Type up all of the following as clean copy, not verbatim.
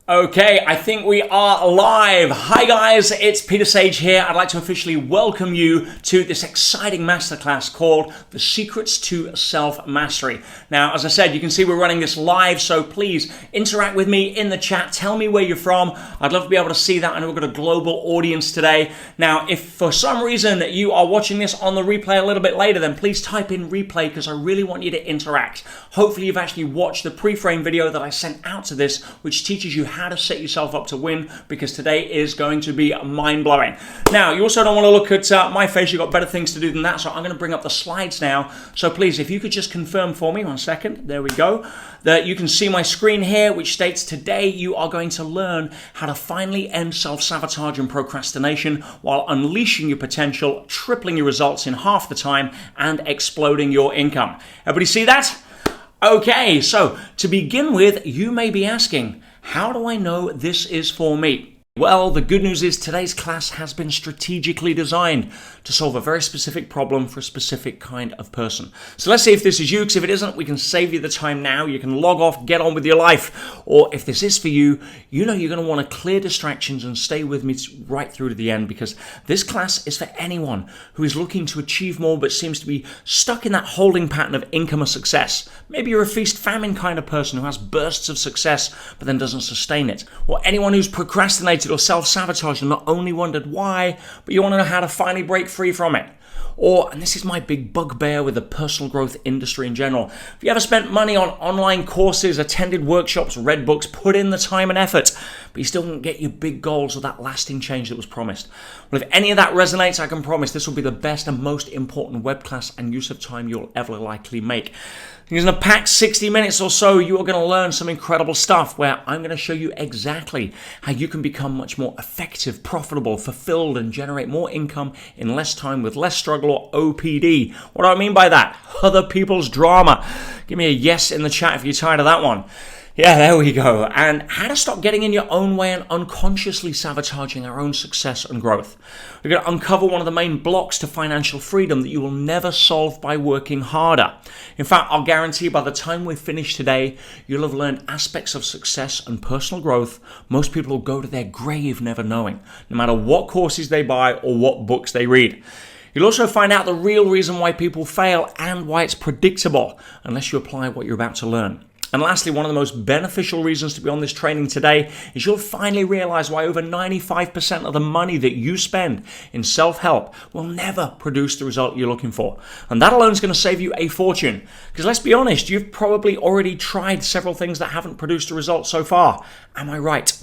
Okay, I think we are live. Hi guys, it's Peter Sage here. I'd like to officially welcome you to this exciting masterclass called The Secrets to Self-Mastery. Now, as I said, you can see we're running this live, so please interact with me in the chat. Tell me where you're from. I'd love to be able to see that. I know we've got a global audience today. Now, if for some reason you are watching this on the replay a little bit later, then please type in replay because I really want you to interact. Hopefully you've actually watched the pre-frame video that I sent out to this, which teaches you how to set yourself up to win, because today is going to be mind-blowing. Now, you also don't want to look at my face. You've got better things to do than that, so I'm going to bring up the slides now. So please, if you could just confirm for me, 1 second, there we go, that you can see my screen here, which states today you are going to learn how to finally end self-sabotage and procrastination while unleashing your potential, tripling your results in half the time, and exploding your income. Everybody see that? Okay, so to begin with, you may be asking, how do I know this is for me? Well, the good news is today's class has been strategically designed to solve a very specific problem for a specific kind of person. So let's see if this is you, because if it isn't, we can save you the time now. You can log off, get on with your life. Or if this is for you, you know you're going to want to clear distractions and stay with me right through to the end, because this class is for anyone who is looking to achieve more but seems to be stuck in that holding pattern of income or success. Maybe you're a feast-famine kind of person who has bursts of success but then doesn't sustain it. Or anyone who's procrastinated or self-sabotaged and not only wondered why, but you want to know how to finally break free from it. Or, and this is my big bugbear with the personal growth industry in general, have you ever spent money on online courses, attended workshops, read books, put in the time and effort, but you still didn't get your big goals or that lasting change that was promised? Well, if any of that resonates, I can promise this will be the best and most important web class and use of time you'll ever likely make. In a packed 60 minutes or so, you are going to learn some incredible stuff where I'm going to show you exactly how you can become much more effective, profitable, fulfilled, and generate more income in less time with less struggle, or OPD. What do I mean by that? Other people's drama. Give me a yes in the chat if you're tired of that one. Yeah, there we go. And how to stop getting in your own way and unconsciously sabotaging our own success and growth. We're going to uncover one of the main blocks to financial freedom that you will never solve by working harder. In fact, I'll guarantee by the time we're finished today, you'll have learned aspects of success and personal growth most people will go to their grave never knowing, no matter what courses they buy or what books they read. You'll also find out the real reason why people fail and why it's predictable unless you apply what you're about to learn. And lastly, one of the most beneficial reasons to be on this training today is you'll finally realize why over 95% of the money that you spend in self-help will never produce the result you're looking for. And that alone is going to save you a fortune. Because let's be honest, you've probably already tried several things that haven't produced a result so far. Am I right?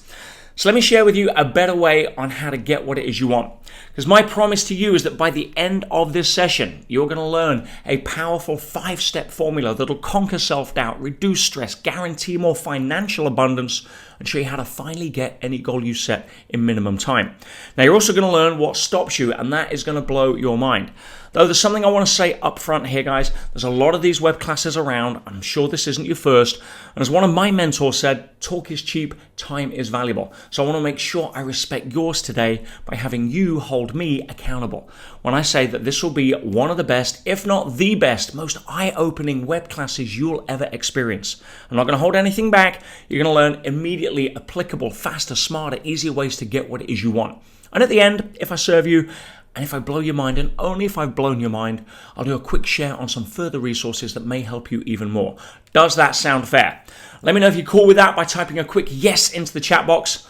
So let me share with you a better way on how to get what it is you want. Because my promise to you is that by the end of this session, you're going to learn a powerful 5-step formula that'll conquer self-doubt, reduce stress, guarantee more financial abundance, and show you how to finally get any goal you set in minimum time. Now, you're also going to learn what stops you, and that is going to blow your mind. Though there's something I want to say up front here, guys. There's a lot of these web classes around. I'm sure this isn't your first. And as one of my mentors said, talk is cheap, time is valuable. So I want to make sure I respect yours today by having you hold me accountable. When I say that this will be one of the best, if not the best, most eye-opening web classes you'll ever experience. I'm not going to hold anything back. You're going to learn immediately applicable, faster, smarter, easier ways to get what it is you want. And at the end, if I serve you, and if I blow your mind, and only if I've blown your mind, I'll do a quick share on some further resources that may help you even more. Does that sound fair? Let me know if you're cool with that by typing a quick yes into the chat box.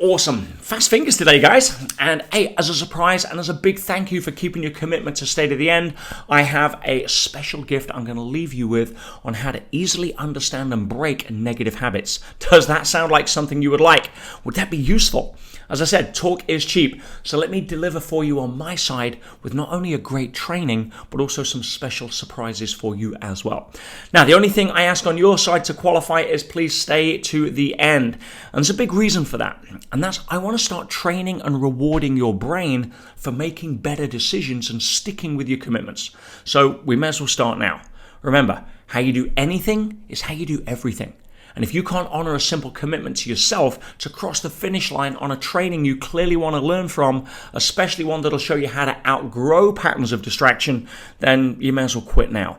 Awesome. Fast fingers today, guys. And hey, as a surprise and as a big thank you for keeping your commitment to stay to the end, I have a special gift I'm going to leave you with on how to easily understand and break negative habits. Does that sound like something you would like? Would that be useful? As I said, talk is cheap, so let me deliver for you on my side with not only a great training, but also some special surprises for you as well. Now, the only thing I ask on your side to qualify is please stay to the end. And there's a big reason for that, and that's I want to start training and rewarding your brain for making better decisions and sticking with your commitments. So we may as well start now. Remember, how you do anything is how you do everything. And if you can't honor a simple commitment to yourself to cross the finish line on a training you clearly want to learn from, especially one that'll show you how to outgrow patterns of distraction, then you may as well quit now.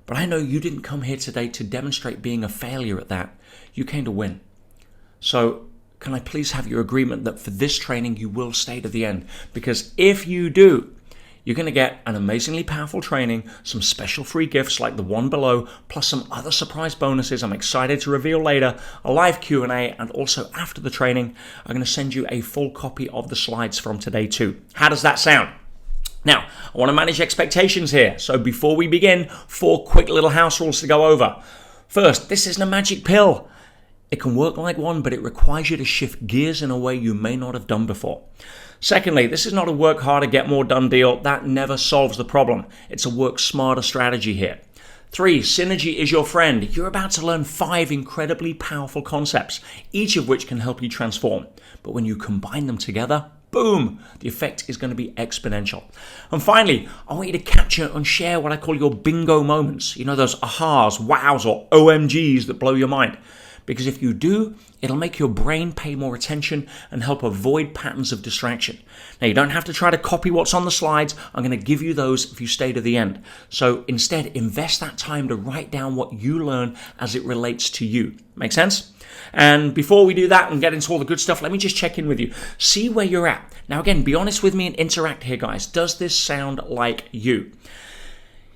But I know you didn't come here today to demonstrate being a failure at that. You came to win. So can I please have your agreement that for this training you will stay to the end? Because if you do, you're going to get an amazingly powerful training, some special free gifts like the one below, plus some other surprise bonuses I'm excited to reveal later, a live Q&A, and also after the training, I'm going to send you a full copy of the slides from today too. How does that sound? Now, I want to manage expectations here. So before we begin, 4 quick little house rules to go over. First, this isn't a magic pill. It can work like one, but it requires you to shift gears in a way you may not have done before. Secondly, this is not a work harder, get more done deal. That never solves the problem. It's a work smarter strategy here. 3, synergy is your friend. You're about to learn 5 incredibly powerful concepts, each of which can help you transform. But when you combine them together, boom, the effect is going to be exponential. And finally, I want you to capture and share what I call your bingo moments. You know, those ahas, wows, or OMGs that blow your mind. Because if you do, it'll make your brain pay more attention and help avoid patterns of distraction. Now, you don't have to try to copy what's on the slides. I'm going to give you those if you stay to the end. So instead, invest that time to write down what you learn as it relates to you. Make sense? And before we do that and get into all the good stuff, let me just check in with you. See where you're at. Now, again, be honest with me and interact here, guys. Does this sound like you?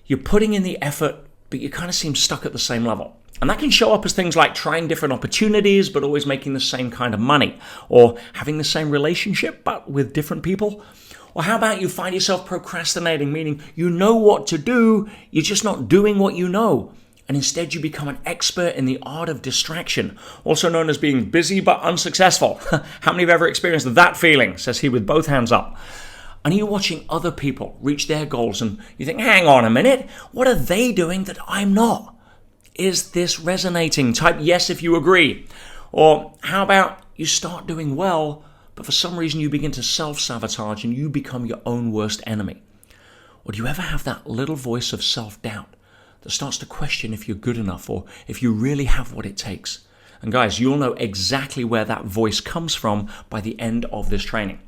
You're putting in the effort, but you kind of seem stuck at the same level. And that can show up as things like trying different opportunities, but always making the same kind of money, or having the same relationship, but with different people. Or how about you find yourself procrastinating, meaning you know what to do, you're just not doing what you know. And instead you become an expert in the art of distraction, also known as being busy but unsuccessful. How many have ever experienced that feeling, says he with both hands up. And you're watching other people reach their goals and you think, hang on a minute, what are they doing that I'm not? Is this resonating? Type yes if you agree. Or how about you start doing well, but for some reason you begin to self-sabotage and you become your own worst enemy? Or do you ever have that little voice of self-doubt that starts to question if you're good enough or if you really have what it takes? And guys, you'll know exactly where that voice comes from by the end of this training.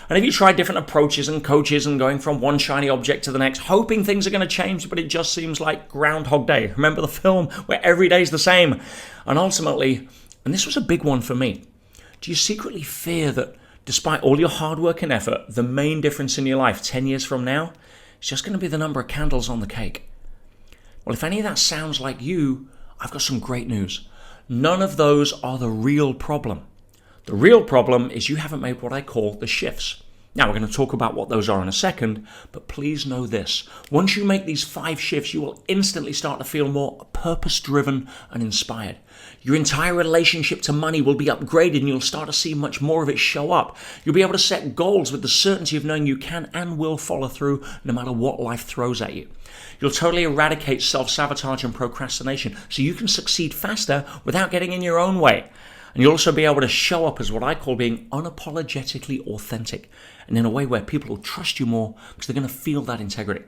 And if you try different approaches and coaches and going from one shiny object to the next, hoping things are going to change, but it just seems like Groundhog Day. Remember the film where every day's the same? And ultimately, and this was a big one for me, do you secretly fear that despite all your hard work and effort, the main difference in your life 10 years from now is just going to be the number of candles on the cake? Well, if any of that sounds like you, I've got some great news. None of those are the real problem. The real problem is you haven't made what I call the shifts. Now, we're going to talk about what those are in a second, but please know this. Once you make these 5 shifts, you will instantly start to feel more purpose-driven and inspired. Your entire relationship to money will be upgraded and you'll start to see much more of it show up. You'll be able to set goals with the certainty of knowing you can and will follow through no matter what life throws at you. You'll totally eradicate self-sabotage and procrastination so you can succeed faster without getting in your own way. And you'll also be able to show up as what I call being unapologetically authentic, and in a way where people will trust you more because they're going to feel that integrity.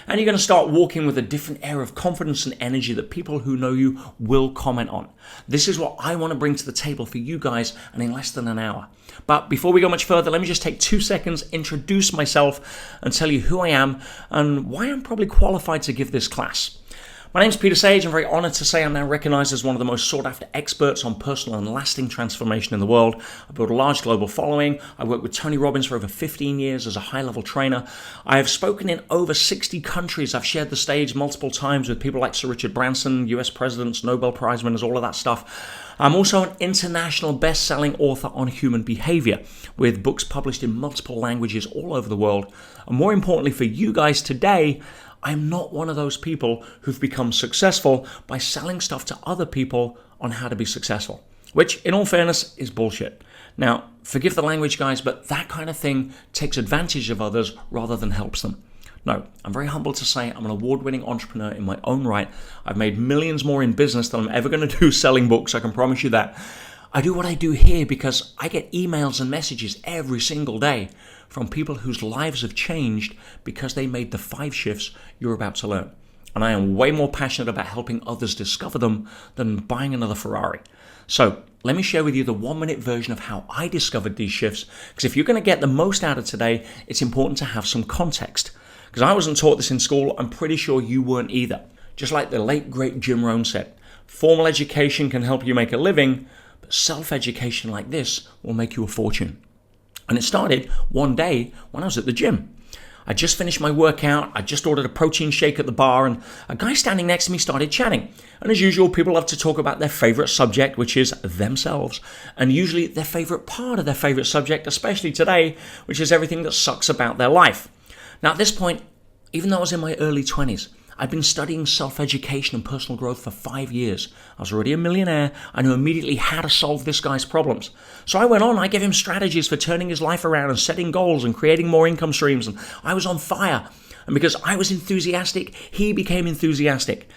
And you're going to start walking with a different air of confidence and energy that people who know you will comment on. This is what I want to bring to the table for you guys, and in less than an hour. But before we go much further, let me just take 2 seconds, introduce myself, and tell you who I am and why I'm probably qualified to give this class. My name's Peter Sage. I'm very honored to say I'm now recognized as one of the most sought-after experts on personal and lasting transformation in the world. I built a large global following. I worked with Tony Robbins for over 15 years as a high-level trainer. I have spoken in over 60 countries. I've shared the stage multiple times with people like Sir Richard Branson, US presidents, Nobel Prize winners, all of that stuff. I'm also an international best-selling author on human behavior, with books published in multiple languages all over the world. And more importantly for you guys today, I'm not one of those people who've become successful by selling stuff to other people on how to be successful, which in all fairness is bullshit. Now, forgive the language, guys, but that kind of thing takes advantage of others rather than helps them. No, I'm very humbled to say I'm an award-winning entrepreneur in my own right. I've made millions more in business than I'm ever going to do selling books, I can promise you that. I do what I do here because I get emails and messages every single day from people whose lives have changed because they made the 5 shifts you're about to learn. And I am way more passionate about helping others discover them than buying another Ferrari. So let me share with you the 1-minute version of how I discovered these shifts, because if you're going to get the most out of today, it's important to have some context. Because I wasn't taught this in school, I'm pretty sure you weren't either. Just like the late, great Jim Rohn said, formal education can help you make a living, But self-education like this will make you a fortune. And it started one day when I was at the gym. I just finished my workout, I just ordered a protein shake at the bar, and a guy standing next to me started chatting. And as usual, people love to talk about their favorite subject, which is themselves, and usually their favorite part of their favorite subject, especially today, which is everything that sucks about their life. Now at this point, even though I was in my early 20s, I'd been studying self-education and personal growth for 5 years. I was already a millionaire. I knew immediately how to solve this guy's problems. So I went on, I gave him strategies for turning his life around and setting goals and creating more income streams. And I was on fire. And because I was enthusiastic, he became enthusiastic.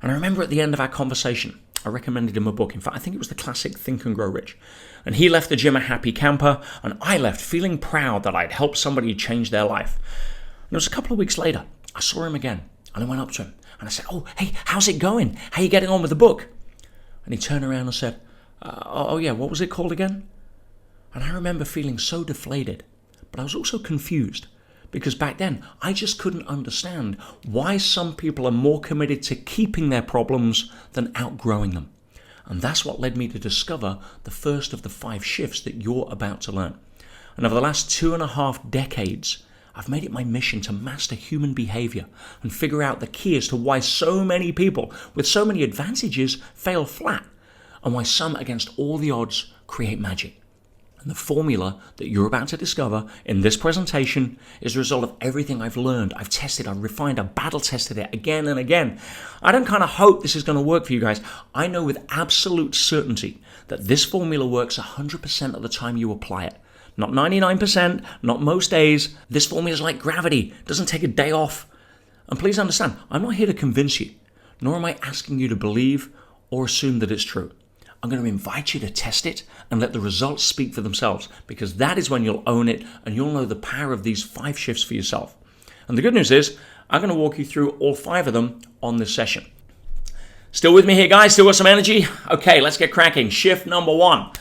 And I remember at the end of our conversation, I recommended him a book. In fact, I think it was the classic Think and Grow Rich. And he left the gym a happy camper, and I left feeling proud that I'd helped somebody change their life. And it was a couple of weeks later, I saw him again. And I went up to him and I said, "Oh, hey, how's it going? How are you getting on with the book?" And he turned around and said, oh yeah, what was it called again?" And I remember feeling so deflated, but I was also confused because back then I just couldn't understand why some people are more committed to keeping their problems than outgrowing them. And that's what led me to discover the first of the 5 shifts that you're about to learn. And over the last 2.5 decades, I've made it my mission to master human behavior and figure out the key as to why so many people with so many advantages fail flat and why some against all the odds create magic. And the formula that you're about to discover in this presentation is the result of everything I've learned, I've tested, I've refined, I've battle tested it again and again. I don't kind of hope this is going to work for you guys. I know with absolute certainty that this formula works 100% of the time you apply it. Not 99%, not most days. This formula is like gravity. It doesn't take a day off. And please understand, I'm not here to convince you, nor am I asking you to believe or assume that it's true. I'm going to invite you to test it and let the results speak for themselves, because that is when you'll own it and you'll know the power of these 5 shifts for yourself. And the good news is, I'm going to walk you through all 5 of them on this session. Still with me here, guys? Still got some energy? Okay, let's get cracking. Shift number 1.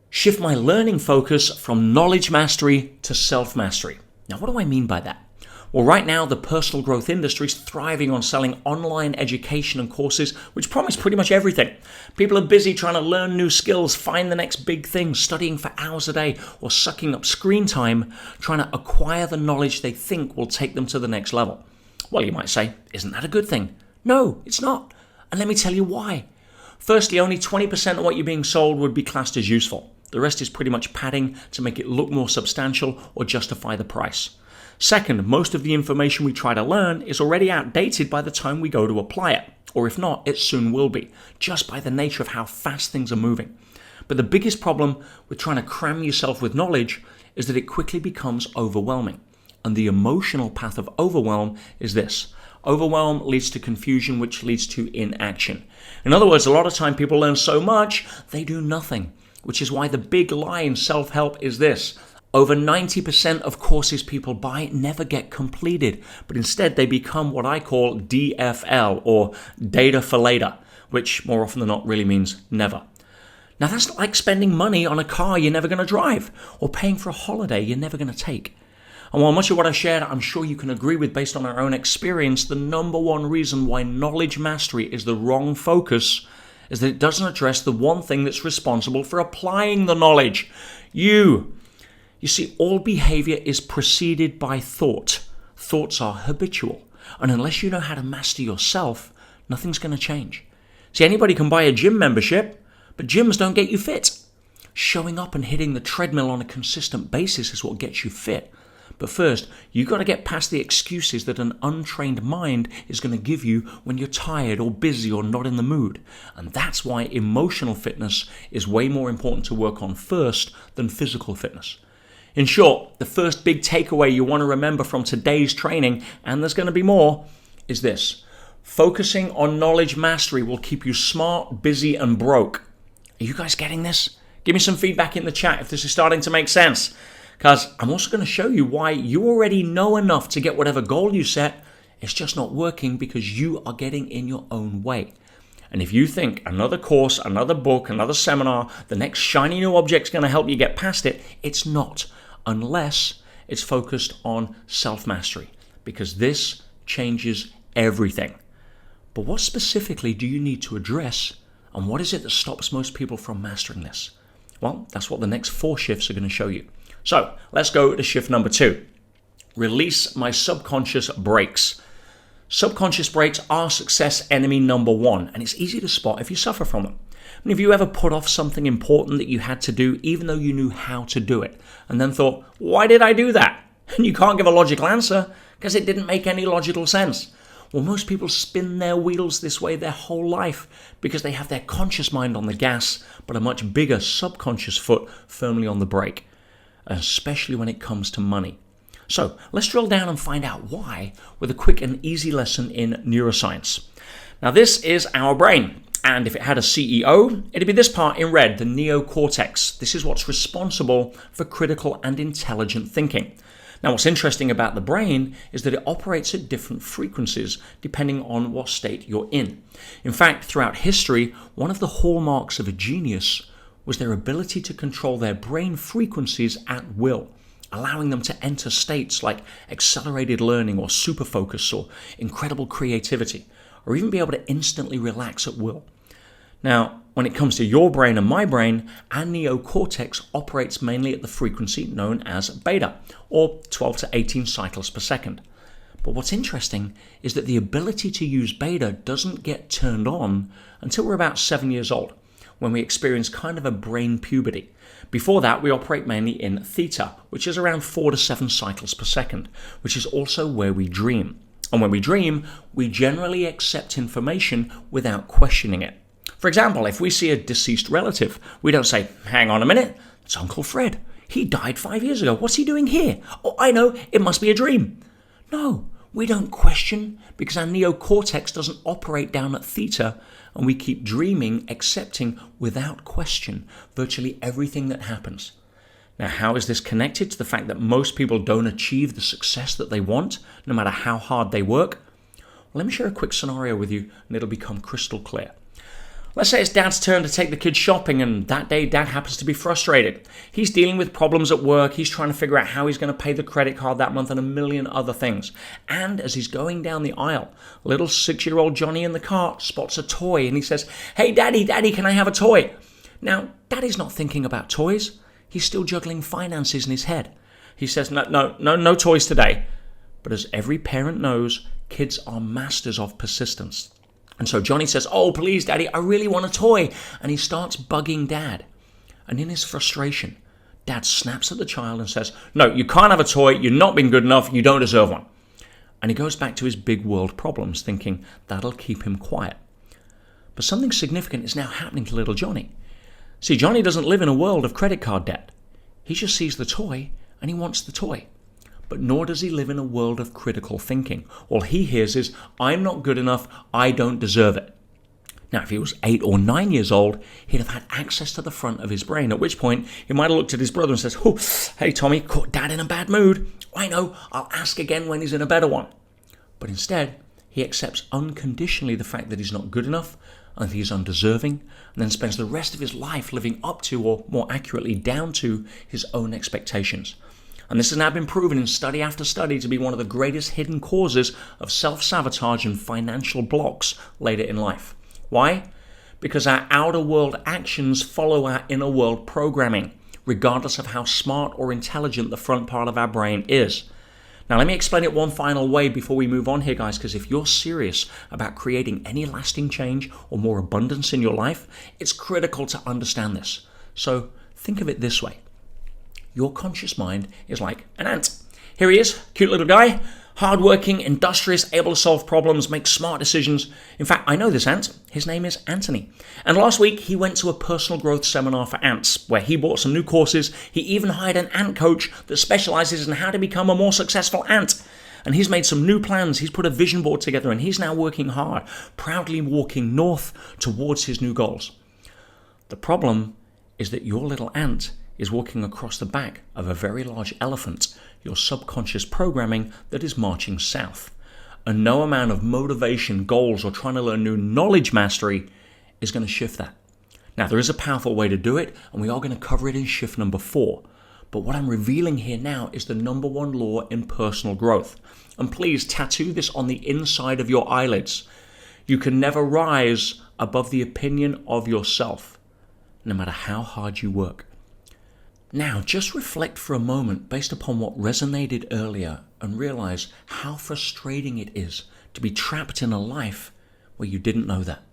Shift my learning focus from knowledge mastery to self-mastery. Now, what do I mean by that? Well, right now, the personal growth industry is thriving on selling online education and courses which promise pretty much everything. People are busy trying to learn new skills, find the next big thing, studying for hours a day, or sucking up screen time, trying to acquire the knowledge they think will take them to the next level. Well, you might say, isn't that a good thing? No, it's not. And let me tell you why. Firstly, only 20% of what you're being sold would be classed as useful. The rest is pretty much padding to make it look more substantial or justify the price. Second, most of the information we try to learn is already outdated by the time we go to apply it. Or if not, it soon will be, just by the nature of how fast things are moving. But the biggest problem with trying to cram yourself with knowledge is that it quickly becomes overwhelming. And the emotional path of overwhelm is this. Overwhelm leads to confusion, which leads to inaction. In other words, a lot of time people learn so much, they do nothing. Which is why the big lie in self-help is this. Over 90% of courses people buy never get completed, but instead they become what I call DFL, or data for later, which more often than not really means never. Now that's like spending money on a car you're never going to drive, or paying for a holiday you're never going to take. And while much of what I shared I'm sure you can agree with based on our own experience, the number one reason why knowledge mastery is the wrong focus is that it doesn't address the one thing that's responsible for applying the knowledge. You see, all behavior is preceded by thought. Thoughts are habitual. And unless you know how to master yourself, nothing's going to change. See, anybody can buy a gym membership, but gyms don't get you fit. Showing up and hitting the treadmill on a consistent basis is what gets you fit. But first, you've got to get past the excuses that an untrained mind is going to give you when you're tired or busy or not in the mood. And that's why emotional fitness is way more important to work on first than physical fitness. In short, the first big takeaway you want to remember from today's training, and there's going to be more, is this. Focusing on knowledge mastery will keep you smart, busy, and broke. Are you guys getting this? Give me some feedback in the chat if this is starting to make sense. Because I'm also going to show you why you already know enough to get whatever goal you set. It's just not working because you are getting in your own way. And if you think another course, another book, another seminar, the next shiny new object is going to help you get past it, it's not, unless it's focused on self-mastery, because this changes everything. But what specifically do you need to address And what is it that stops most people from mastering this? Well, that's what the next 4 shifts are going to show you. So let's go to shift number 2. Release my subconscious brakes. Subconscious brakes are success enemy number 1, and it's easy to spot if you suffer from them. And if you ever put off something important that you had to do, even though you knew how to do it, and then thought, why did I do that? And you can't give a logical answer because it didn't make any logical sense. Well, most people spin their wheels this way their whole life because they have their conscious mind on the gas, but a much bigger subconscious foot firmly on the brake, especially when it comes to money. So let's drill down and find out why with a quick and easy lesson in neuroscience. Now, this is our brain. And if it had a CEO, it'd be this part in red, the neocortex. This is what's responsible for critical and intelligent thinking. Now, what's interesting about the brain is that it operates at different frequencies depending on what state you're in. In fact, throughout history, one of the hallmarks of a genius was their ability to control their brain frequencies at will, allowing them to enter states like accelerated learning or super focus or incredible creativity, or even be able to instantly relax at will. Now, when it comes to your brain and my brain, our neocortex operates mainly at the frequency known as beta, or 12 to 18 cycles per second. But what's interesting is that the ability to use beta doesn't get turned on until we're about 7 years old, when we experience kind of a brain puberty. Before that, we operate mainly in theta, which is around 4 to 7 cycles per second, which is also where we dream. And when we dream, we generally accept information without questioning it. For example, if we see a deceased relative, we don't say, hang on a minute, it's Uncle Fred. He died 5 years ago. What's he doing here? Oh, I know, it must be a dream. No, we don't question because our neocortex doesn't operate down at theta, and we keep dreaming, accepting without question virtually everything that happens. Now, how is this connected to the fact that most people don't achieve the success that they want, no matter how hard they work? Well, let me share a quick scenario with you, and it'll become crystal clear. Let's say it's Dad's turn to take the kids shopping, and that day Dad happens to be frustrated. He's dealing with problems at work, he's trying to figure out how he's going to pay the credit card that month and a million other things. And as he's going down the aisle, little 6-year-old Johnny in the cart spots a toy and he says, hey Daddy, can I have a toy? Now, Daddy's not thinking about toys. He's still juggling finances in his head. He says, no toys today. But as every parent knows, kids are masters of persistence. And so Johnny says, oh, please, Daddy, I really want a toy. And he starts bugging Dad. And in his frustration, Dad snaps at the child and says, no, you can't have a toy. You're not being good enough. You don't deserve one. And he goes back to his big world problems, thinking that'll keep him quiet. But something significant is now happening to little Johnny. See, Johnny doesn't live in a world of credit card debt. He just sees the toy and he wants the toy. But nor does he live in a world of critical thinking. All he hears is, I'm not good enough, I don't deserve it. Now, if he was 8 or 9 years old, he'd have had access to the front of his brain, at which point he might have looked at his brother and says, oh, hey Tommy, caught Dad in a bad mood. I know, I'll ask again when he's in a better one. But instead, he accepts unconditionally the fact that he's not good enough and he's undeserving, and then spends the rest of his life living up to, or more accurately, down to his own expectations. And this has now been proven in study after study to be one of the greatest hidden causes of self-sabotage and financial blocks later in life. Why? Because our outer world actions follow our inner world programming, regardless of how smart or intelligent the front part of our brain is. Now, let me explain it one final way before we move on here, guys, because if you're serious about creating any lasting change or more abundance in your life, it's critical to understand this. So think of it this way. Your conscious mind is like an ant. Here he is, cute little guy, hardworking, industrious, able to solve problems, make smart decisions. In fact, I know this ant. His name is Anthony. And last week, he went to a personal growth seminar for ants, where he bought some new courses. He even hired an ant coach that specializes in how to become a more successful ant. And he's made some new plans. He's put a vision board together, and he's now working hard, proudly walking north towards his new goals. The problem is that your little ant is walking across the back of a very large elephant, your subconscious programming that is marching south. And no amount of motivation, goals, or trying to learn new knowledge mastery is going to shift that. Now, there is a powerful way to do it, and we are going to cover it in shift number 4. But what I'm revealing here now is the number 1 law in personal growth. And please tattoo this on the inside of your eyelids. You can never rise above the opinion of yourself, no matter how hard you work. Now, just reflect for a moment based upon what resonated earlier and realize how frustrating it is to be trapped in a life where you didn't know that.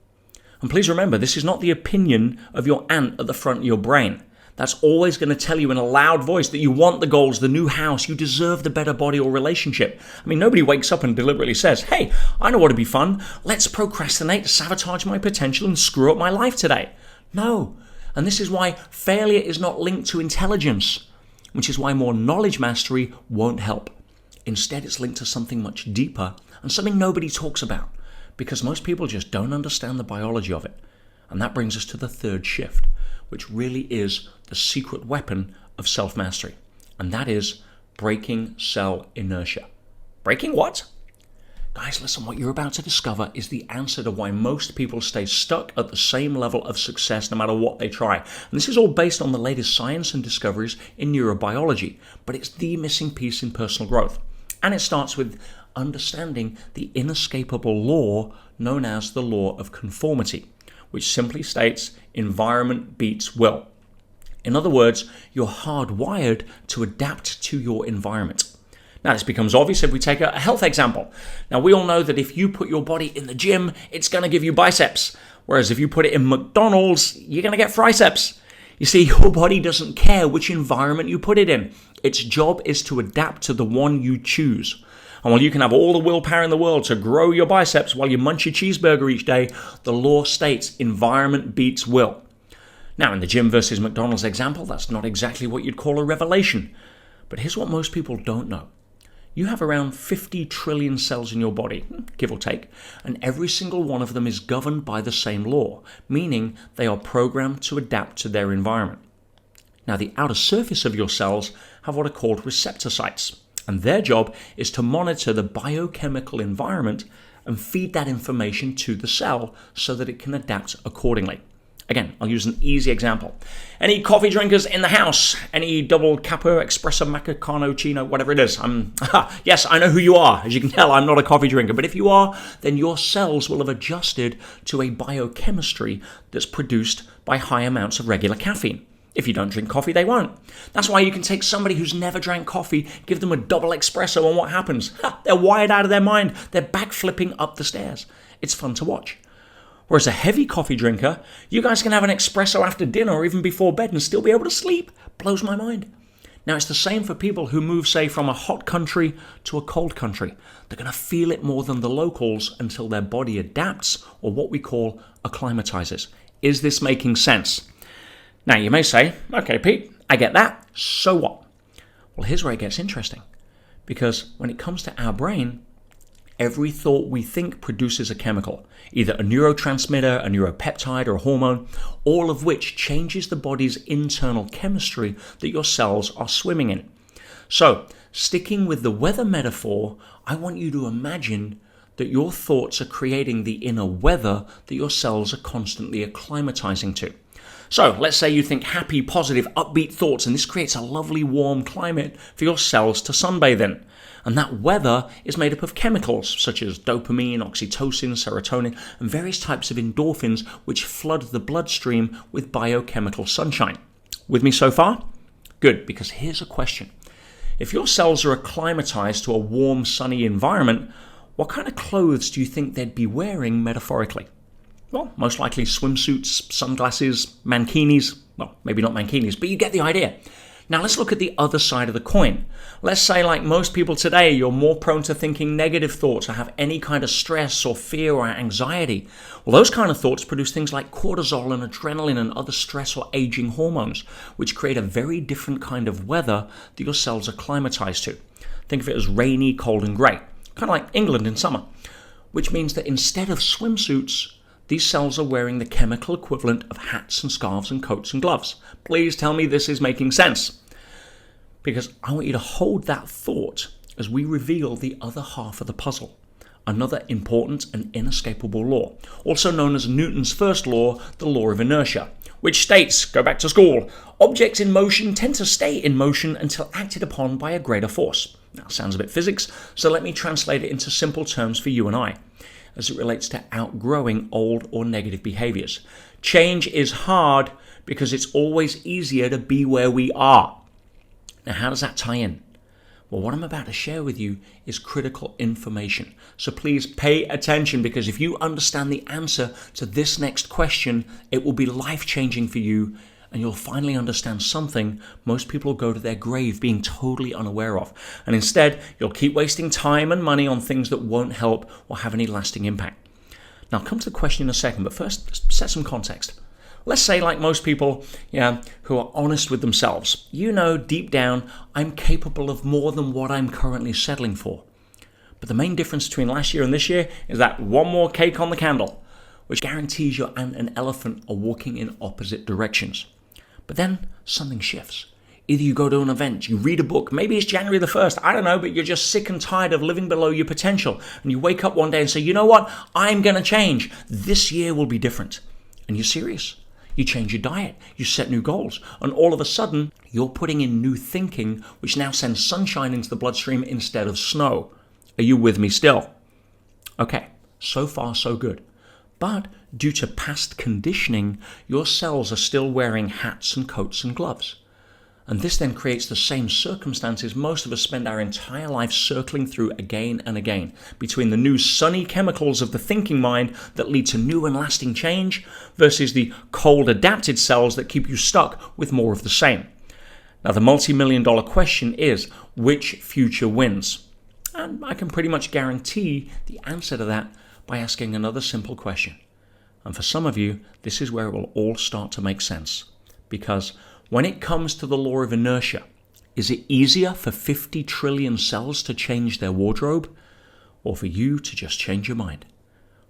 And please remember, this is not the opinion of your ant at the front of your brain. That's always going to tell you in a loud voice that you want the goals, the new house, you deserve the better body or relationship. I mean, nobody wakes up and deliberately says, hey, I know what would be fun. Let's procrastinate, sabotage my potential, and screw up my life today. No. And this is why failure is not linked to intelligence, which is why more knowledge mastery won't help. Instead, it's linked to something much deeper and something nobody talks about, because most people just don't understand the biology of it. And that brings us to the third shift, which really is the secret weapon of self-mastery. And that is breaking cell inertia. Breaking what? Guys, listen, what you're about to discover is the answer to why most people stay stuck at the same level of success no matter what they try. And this is all based on the latest science and discoveries in neurobiology, but it's the missing piece in personal growth. And it starts with understanding the inescapable law known as the law of conformity, which simply states environment beats will. In other words, you're hardwired to adapt to your environment. Now, this becomes obvious if we take a health example. Now, we all know that if you put your body in the gym, it's going to give you biceps. Whereas if you put it in McDonald's, you're going to get triceps. You see, your body doesn't care which environment you put it in. Its job is to adapt to the one you choose. And while you can have all the willpower in the world to grow your biceps while you munch your cheeseburger each day, the law states environment beats will. Now, in the gym versus McDonald's example, that's not exactly what you'd call a revelation. But here's what most people don't know. You have around 50 trillion cells in your body, give or take, and every single one of them is governed by the same law, meaning they are programmed to adapt to their environment. Now, the outer surface of your cells have what are called receptor sites, and their job is to monitor the biochemical environment and feed that information to the cell so that it can adapt accordingly. Again, I'll use an easy example. Any coffee drinkers in the house? Any double cappuccino, espresso, macchiato, chino, whatever it is? Yes, I know who you are. As you can tell, I'm not a coffee drinker. But if you are, then your cells will have adjusted to a biochemistry that's produced by high amounts of regular caffeine. If you don't drink coffee, they won't. That's why you can take somebody who's never drank coffee, give them a double espresso, and what happens? They're wired out of their mind. They're backflipping up the stairs. It's fun to watch. Whereas a heavy coffee drinker, you guys can have an espresso after dinner or even before bed and still be able to sleep. Blows my mind. Now, it's the same for people who move, say, from a hot country to a cold country. They're going to feel it more than the locals until their body adapts, or what we call acclimatizes. Is this making sense? Now, you may say, okay, Pete, I get that. So what? Well, here's where it gets interesting. Because when it comes to our brain, every thought we think produces a chemical, either a neurotransmitter, a neuropeptide, or a hormone, all of which changes the body's internal chemistry that your cells are swimming in. So, sticking with the weather metaphor, I want you to imagine that your thoughts are creating the inner weather that your cells are constantly acclimatizing to. So, let's say you think happy, positive, upbeat thoughts, and this creates a lovely warm climate for your cells to sunbathe in. And that weather is made up of chemicals such as dopamine, oxytocin, serotonin, and various types of endorphins which flood the bloodstream with biochemical sunshine. With me so far? Good, because here's a question. If your cells are acclimatized to a warm, sunny environment, what kind of clothes do you think they'd be wearing metaphorically? Well, most likely swimsuits, sunglasses, mankinis. Well, maybe not mankinis, but you get the idea. Now let's look at the other side of the coin. Let's say, like most people today, you're more prone to thinking negative thoughts or have any kind of stress or fear or anxiety. Well, those kind of thoughts produce things like cortisol and adrenaline and other stress or aging hormones, which create a very different kind of weather that your cells are acclimatized to. Think of it as rainy, cold, and grey, kind of like England in summer, which means that instead of swimsuits, these cells are wearing the chemical equivalent of hats and scarves and coats and gloves. Please tell me this is making sense. Because I want you to hold that thought as we reveal the other half of the puzzle. Another important and inescapable law, also known as Newton's first law, the law of inertia, which states, go back to school, objects in motion tend to stay in motion until acted upon by a greater force. Now, sounds a bit physics, so let me translate it into simple terms for you and I. as it relates to outgrowing old or negative behaviors. Change is hard because it's always easier to be where we are. Now, how does that tie in? Well, what I'm about to share with you is critical information. So please pay attention, because if you understand the answer to this next question, it will be life-changing for you, and you'll finally understand something most people will go to their grave being totally unaware of. And instead, you'll keep wasting time and money on things that won't help or have any lasting impact. Now, I'll come to the question in a second, but first, let's set some context. Let's say, like most people, who are honest with themselves, deep down, I'm capable of more than what I'm currently settling for. But the main difference between last year and this year is that one more cake on the candle, which guarantees your ant and elephant are walking in opposite directions. But then something shifts. Either you go to an event, you read a book, maybe it's January the 1st, I don't know, but you're just sick and tired of living below your potential. And you wake up one day and say, you know what, I'm going to change. This year will be different. And you're serious. You change your diet, you set new goals, and all of a sudden, you're putting in new thinking, which now sends sunshine into the bloodstream instead of snow. Are you with me still? Okay, so far so good. But due to past conditioning, your cells are still wearing hats and coats and gloves. And this then creates the same circumstances most of us spend our entire life circling through again and again, between the new sunny chemicals of the thinking mind that lead to new and lasting change versus the cold adapted cells that keep you stuck with more of the same. Now, the multi-million-dollar question is, which future wins? And I can pretty much guarantee the answer to that by asking another simple question. And for some of you, this is where it will all start to make sense. Because when it comes to the law of inertia, is it easier for 50 trillion cells to change their wardrobe, or for you to just change your mind?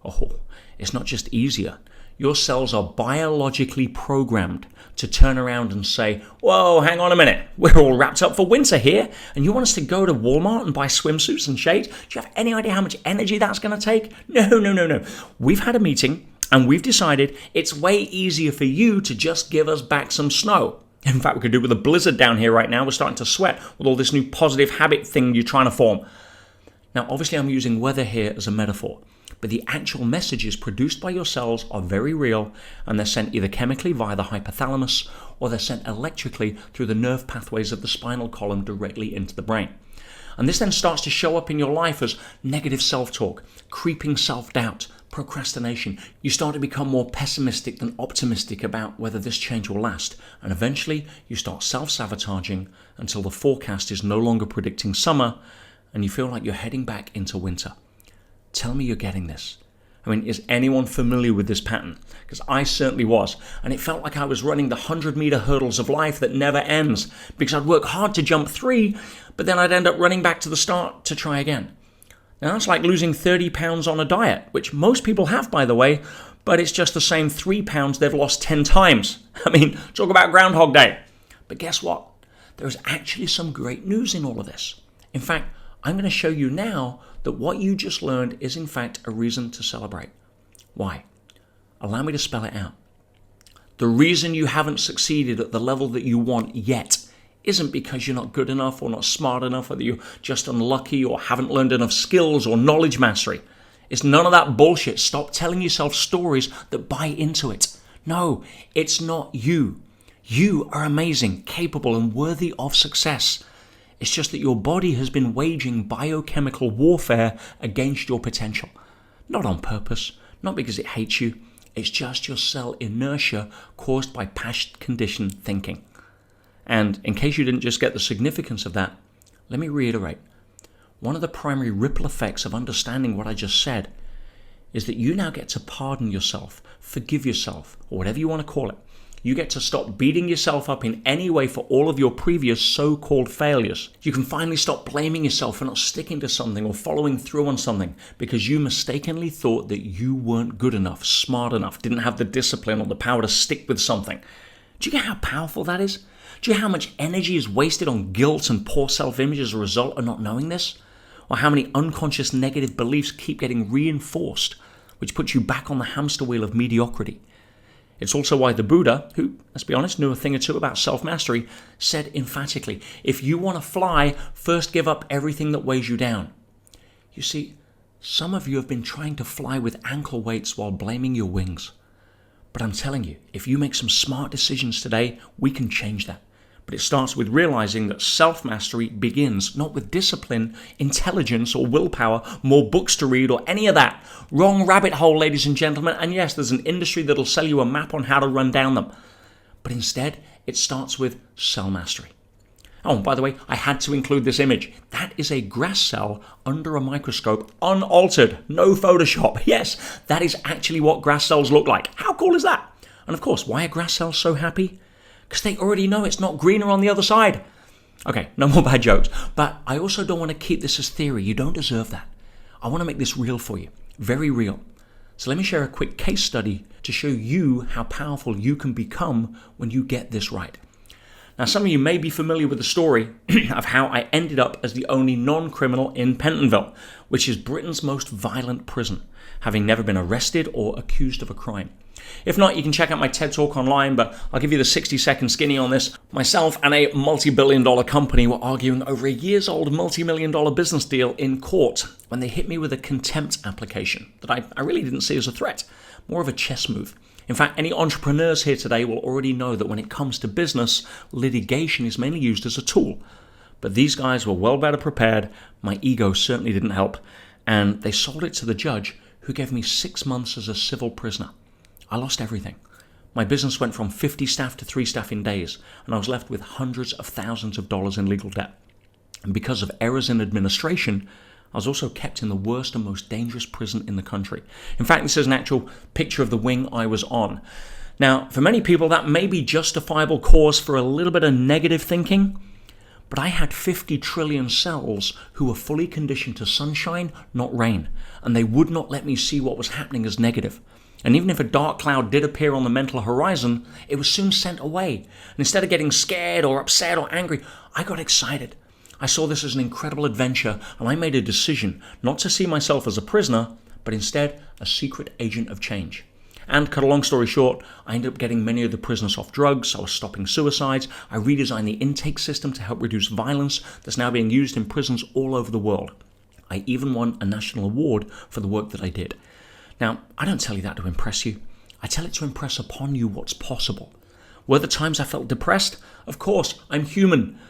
Oh, it's not just easier. Your cells are biologically programmed to turn around and say, whoa, hang on a minute, we're all wrapped up for winter here, and you want us to go to Walmart and buy swimsuits and shades? Do you have any idea how much energy that's going to take? No. We've had a meeting, and we've decided it's way easier for you to just give us back some snow. In fact, we could do it with a blizzard down here right now. We're starting to sweat with all this new positive habit thing you're trying to form. Now, obviously, I'm using weather here as a metaphor, but the actual messages produced by your cells are very real, and they're sent either chemically via the hypothalamus, or they're sent electrically through the nerve pathways of the spinal column directly into the brain. And this then starts to show up in your life as negative self-talk, creeping self-doubt, procrastination. You start to become more pessimistic than optimistic about whether this change will last. And eventually you start self-sabotaging until the forecast is no longer predicting summer and you feel like you're heading back into winter. Tell me you're getting this. I mean, is anyone familiar with this pattern? Because I certainly was. And it felt like I was running the 100-meter hurdles of life that never ends, because I'd work hard to jump 3, but then I'd end up running back to the start to try again. Now, that's like losing 30 pounds on a diet, which most people have, by the way, but it's just the same 3 pounds they've lost 10 times. I mean, talk about Groundhog Day. But guess what? There's actually some great news in all of this. In fact, I'm going to show you now that what you just learned is in fact a reason to celebrate. Why? Allow me to spell it out. The reason you haven't succeeded at the level that you want yet isn't because you're not good enough or not smart enough, or that you're just unlucky or haven't learned enough skills or knowledge mastery. It's none of that bullshit. Stop telling yourself stories that buy into it. No, it's not you. You are amazing, capable, and worthy of success. It's just that your body has been waging biochemical warfare against your potential. Not on purpose, not because it hates you. It's just your cell inertia caused by past conditioned thinking. And in case you didn't just get the significance of that, let me reiterate. One of the primary ripple effects of understanding what I just said is that you now get to pardon yourself, forgive yourself, or whatever you want to call it. You get to stop beating yourself up in any way for all of your previous so-called failures. You can finally stop blaming yourself for not sticking to something or following through on something because you mistakenly thought that you weren't good enough, smart enough, didn't have the discipline or the power to stick with something. Do you get how powerful that is? Do you know how much energy is wasted on guilt and poor self-image as a result of not knowing this? Or how many unconscious negative beliefs keep getting reinforced, which puts you back on the hamster wheel of mediocrity? It's also why the Buddha, who, let's be honest, knew a thing or two about self-mastery, said emphatically, if you want to fly, first give up everything that weighs you down. You see, Some of you have been trying to fly with ankle weights while blaming your wings. But I'm telling you, if you make some smart decisions today, we can change that. But it starts with realizing that self-mastery begins not with discipline, intelligence, or willpower, more books to read, or any of that. Wrong rabbit hole, ladies and gentlemen. And yes, there's an industry that'll sell you a map on how to run down them. But instead, it starts with cell mastery. Oh, by the way, I had to include this image. That is a grass cell under a microscope, unaltered, no Photoshop. Yes, that is actually what grass cells look like. How cool is that? And of course, why are grass cells so happy? Because they already know it's not greener on the other side. Okay, no more bad jokes. But I also don't want to keep this as theory. You don't deserve that. I want to make this real for you. Very real. So let me share a quick case study to show you how powerful you can become when you get this right. Now, some of you may be familiar with the story of how I ended up as the only non-criminal in Pentonville, which is Britain's most violent prison, having never been arrested or accused of a crime. If not, you can check out my TED Talk online, but I'll give you the 60-second skinny on this. Myself and a multi-billion-dollar company were arguing over a years-old multi-million-dollar business deal in court when they hit me with a contempt application that I really didn't see as a threat, more of a chess move. In fact, any entrepreneurs here today will already know that when it comes to business, litigation is mainly used as a tool. But these guys were well better prepared. My ego certainly didn't help. And they sold it to the judge, who gave me 6 months as a civil prisoner. I lost everything. My business went from 50 staff to 3 staff in days, and I was left with hundreds of thousands of dollars in legal debt. And because of errors in administration, I was also kept in the worst and most dangerous prison in the country. In fact, this is an actual picture of the wing I was on. Now, for many people, that may be justifiable cause for a little bit of negative thinking, but I had 50 trillion cells who were fully conditioned to sunshine, not rain, and they would not let me see what was happening as negative. And even if a dark cloud did appear on the mental horizon, it was soon sent away. And instead of getting scared or upset or angry, I got excited. I saw this as an incredible adventure, and I made a decision not to see myself as a prisoner, but instead a secret agent of change. And cut a long story short, I ended up getting many of the prisoners off drugs. I was stopping suicides. I redesigned the intake system to help reduce violence that's now being used in prisons all over the world. I even won a national award for the work that I did. Now, I don't tell you that to impress you. I tell it to impress upon you what's possible. Were there times I felt depressed? Of course, I'm human.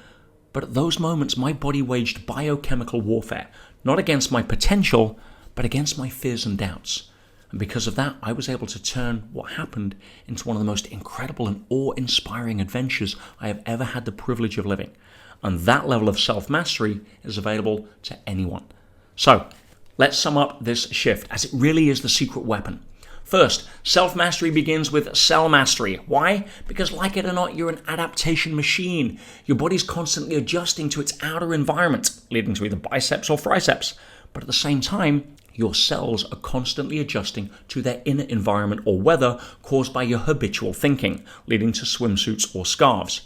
But at those moments, my body waged biochemical warfare, not against my potential, but against my fears and doubts. And because of that, I was able to turn what happened into one of the most incredible and awe-inspiring adventures I have ever had the privilege of living. And that level of self-mastery is available to anyone. So, let's sum up this shift, as it really is the secret weapon. First, self-mastery begins with cell mastery. Why? Because like it or not, you're an adaptation machine. Your body's constantly adjusting to its outer environment, leading to either biceps or triceps. But at the same time, your cells are constantly adjusting to their inner environment or weather caused by your habitual thinking, leading to swimsuits or scarves.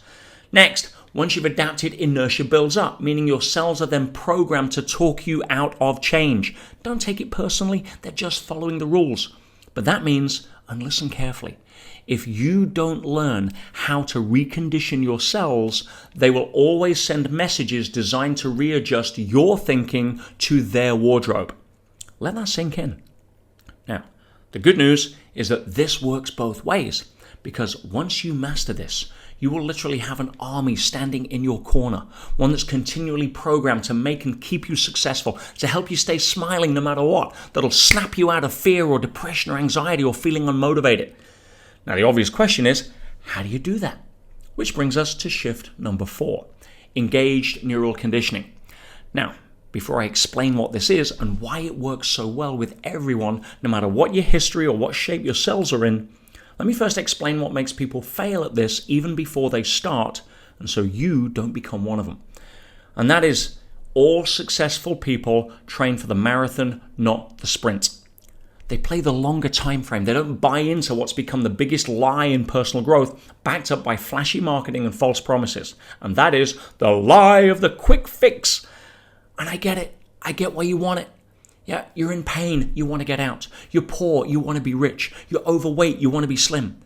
Next, once you've adapted, inertia builds up, meaning your cells are then programmed to talk you out of change. Don't take it personally, they're just following the rules. But that means, and listen carefully, if you don't learn how to recondition your cells, they will always send messages designed to readjust your thinking to their wardrobe. Let that sink in. Now, the good news is that this works both ways, because once you master this, you will literally have an army standing in your corner, one that's continually programmed to make and keep you successful, to help you stay smiling no matter what, that'll snap you out of fear or depression or anxiety or feeling unmotivated. Now, the obvious question is, how do you do that? Which brings us to shift number 4, engaged neural conditioning. Now, before I explain what this is and why it works so well with everyone, no matter what your history or what shape your cells are in, let me first explain what makes people fail at this even before they start, and so you don't become one of them. And that is, all successful people train for the marathon, not the sprint. They play the longer time frame. They don't buy into what's become the biggest lie in personal growth, backed up by flashy marketing and false promises. And that is the lie of the quick fix. And I get it. I get why you want it. Yeah, you're in pain, you want to get out. You're poor, you want to be rich. You're overweight, you want to be slim.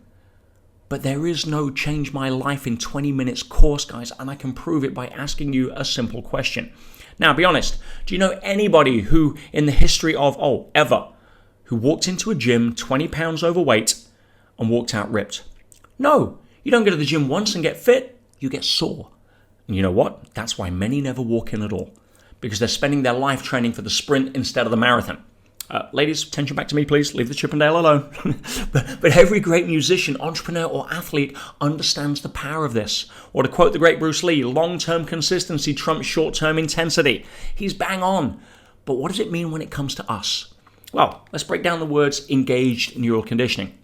But there is no change my life in 20 minutes course, guys, and I can prove it by asking you a simple question. Now, be honest, do you know anybody who in the history of, ever, who walked into a gym 20 pounds overweight and walked out ripped? No, you don't go to the gym once and get fit, you get sore. And you know what? That's why many never walk in at all, because they're spending their life training for the sprint instead of the marathon. Ladies, attention back to me, please. Leave the Chippendale alone. but every great musician, entrepreneur, or athlete understands the power of this. Or to quote the great Bruce Lee, long-term consistency trumps short-term intensity. He's bang on. But what does it mean when it comes to us? Well, let's break down the words engaged neural conditioning.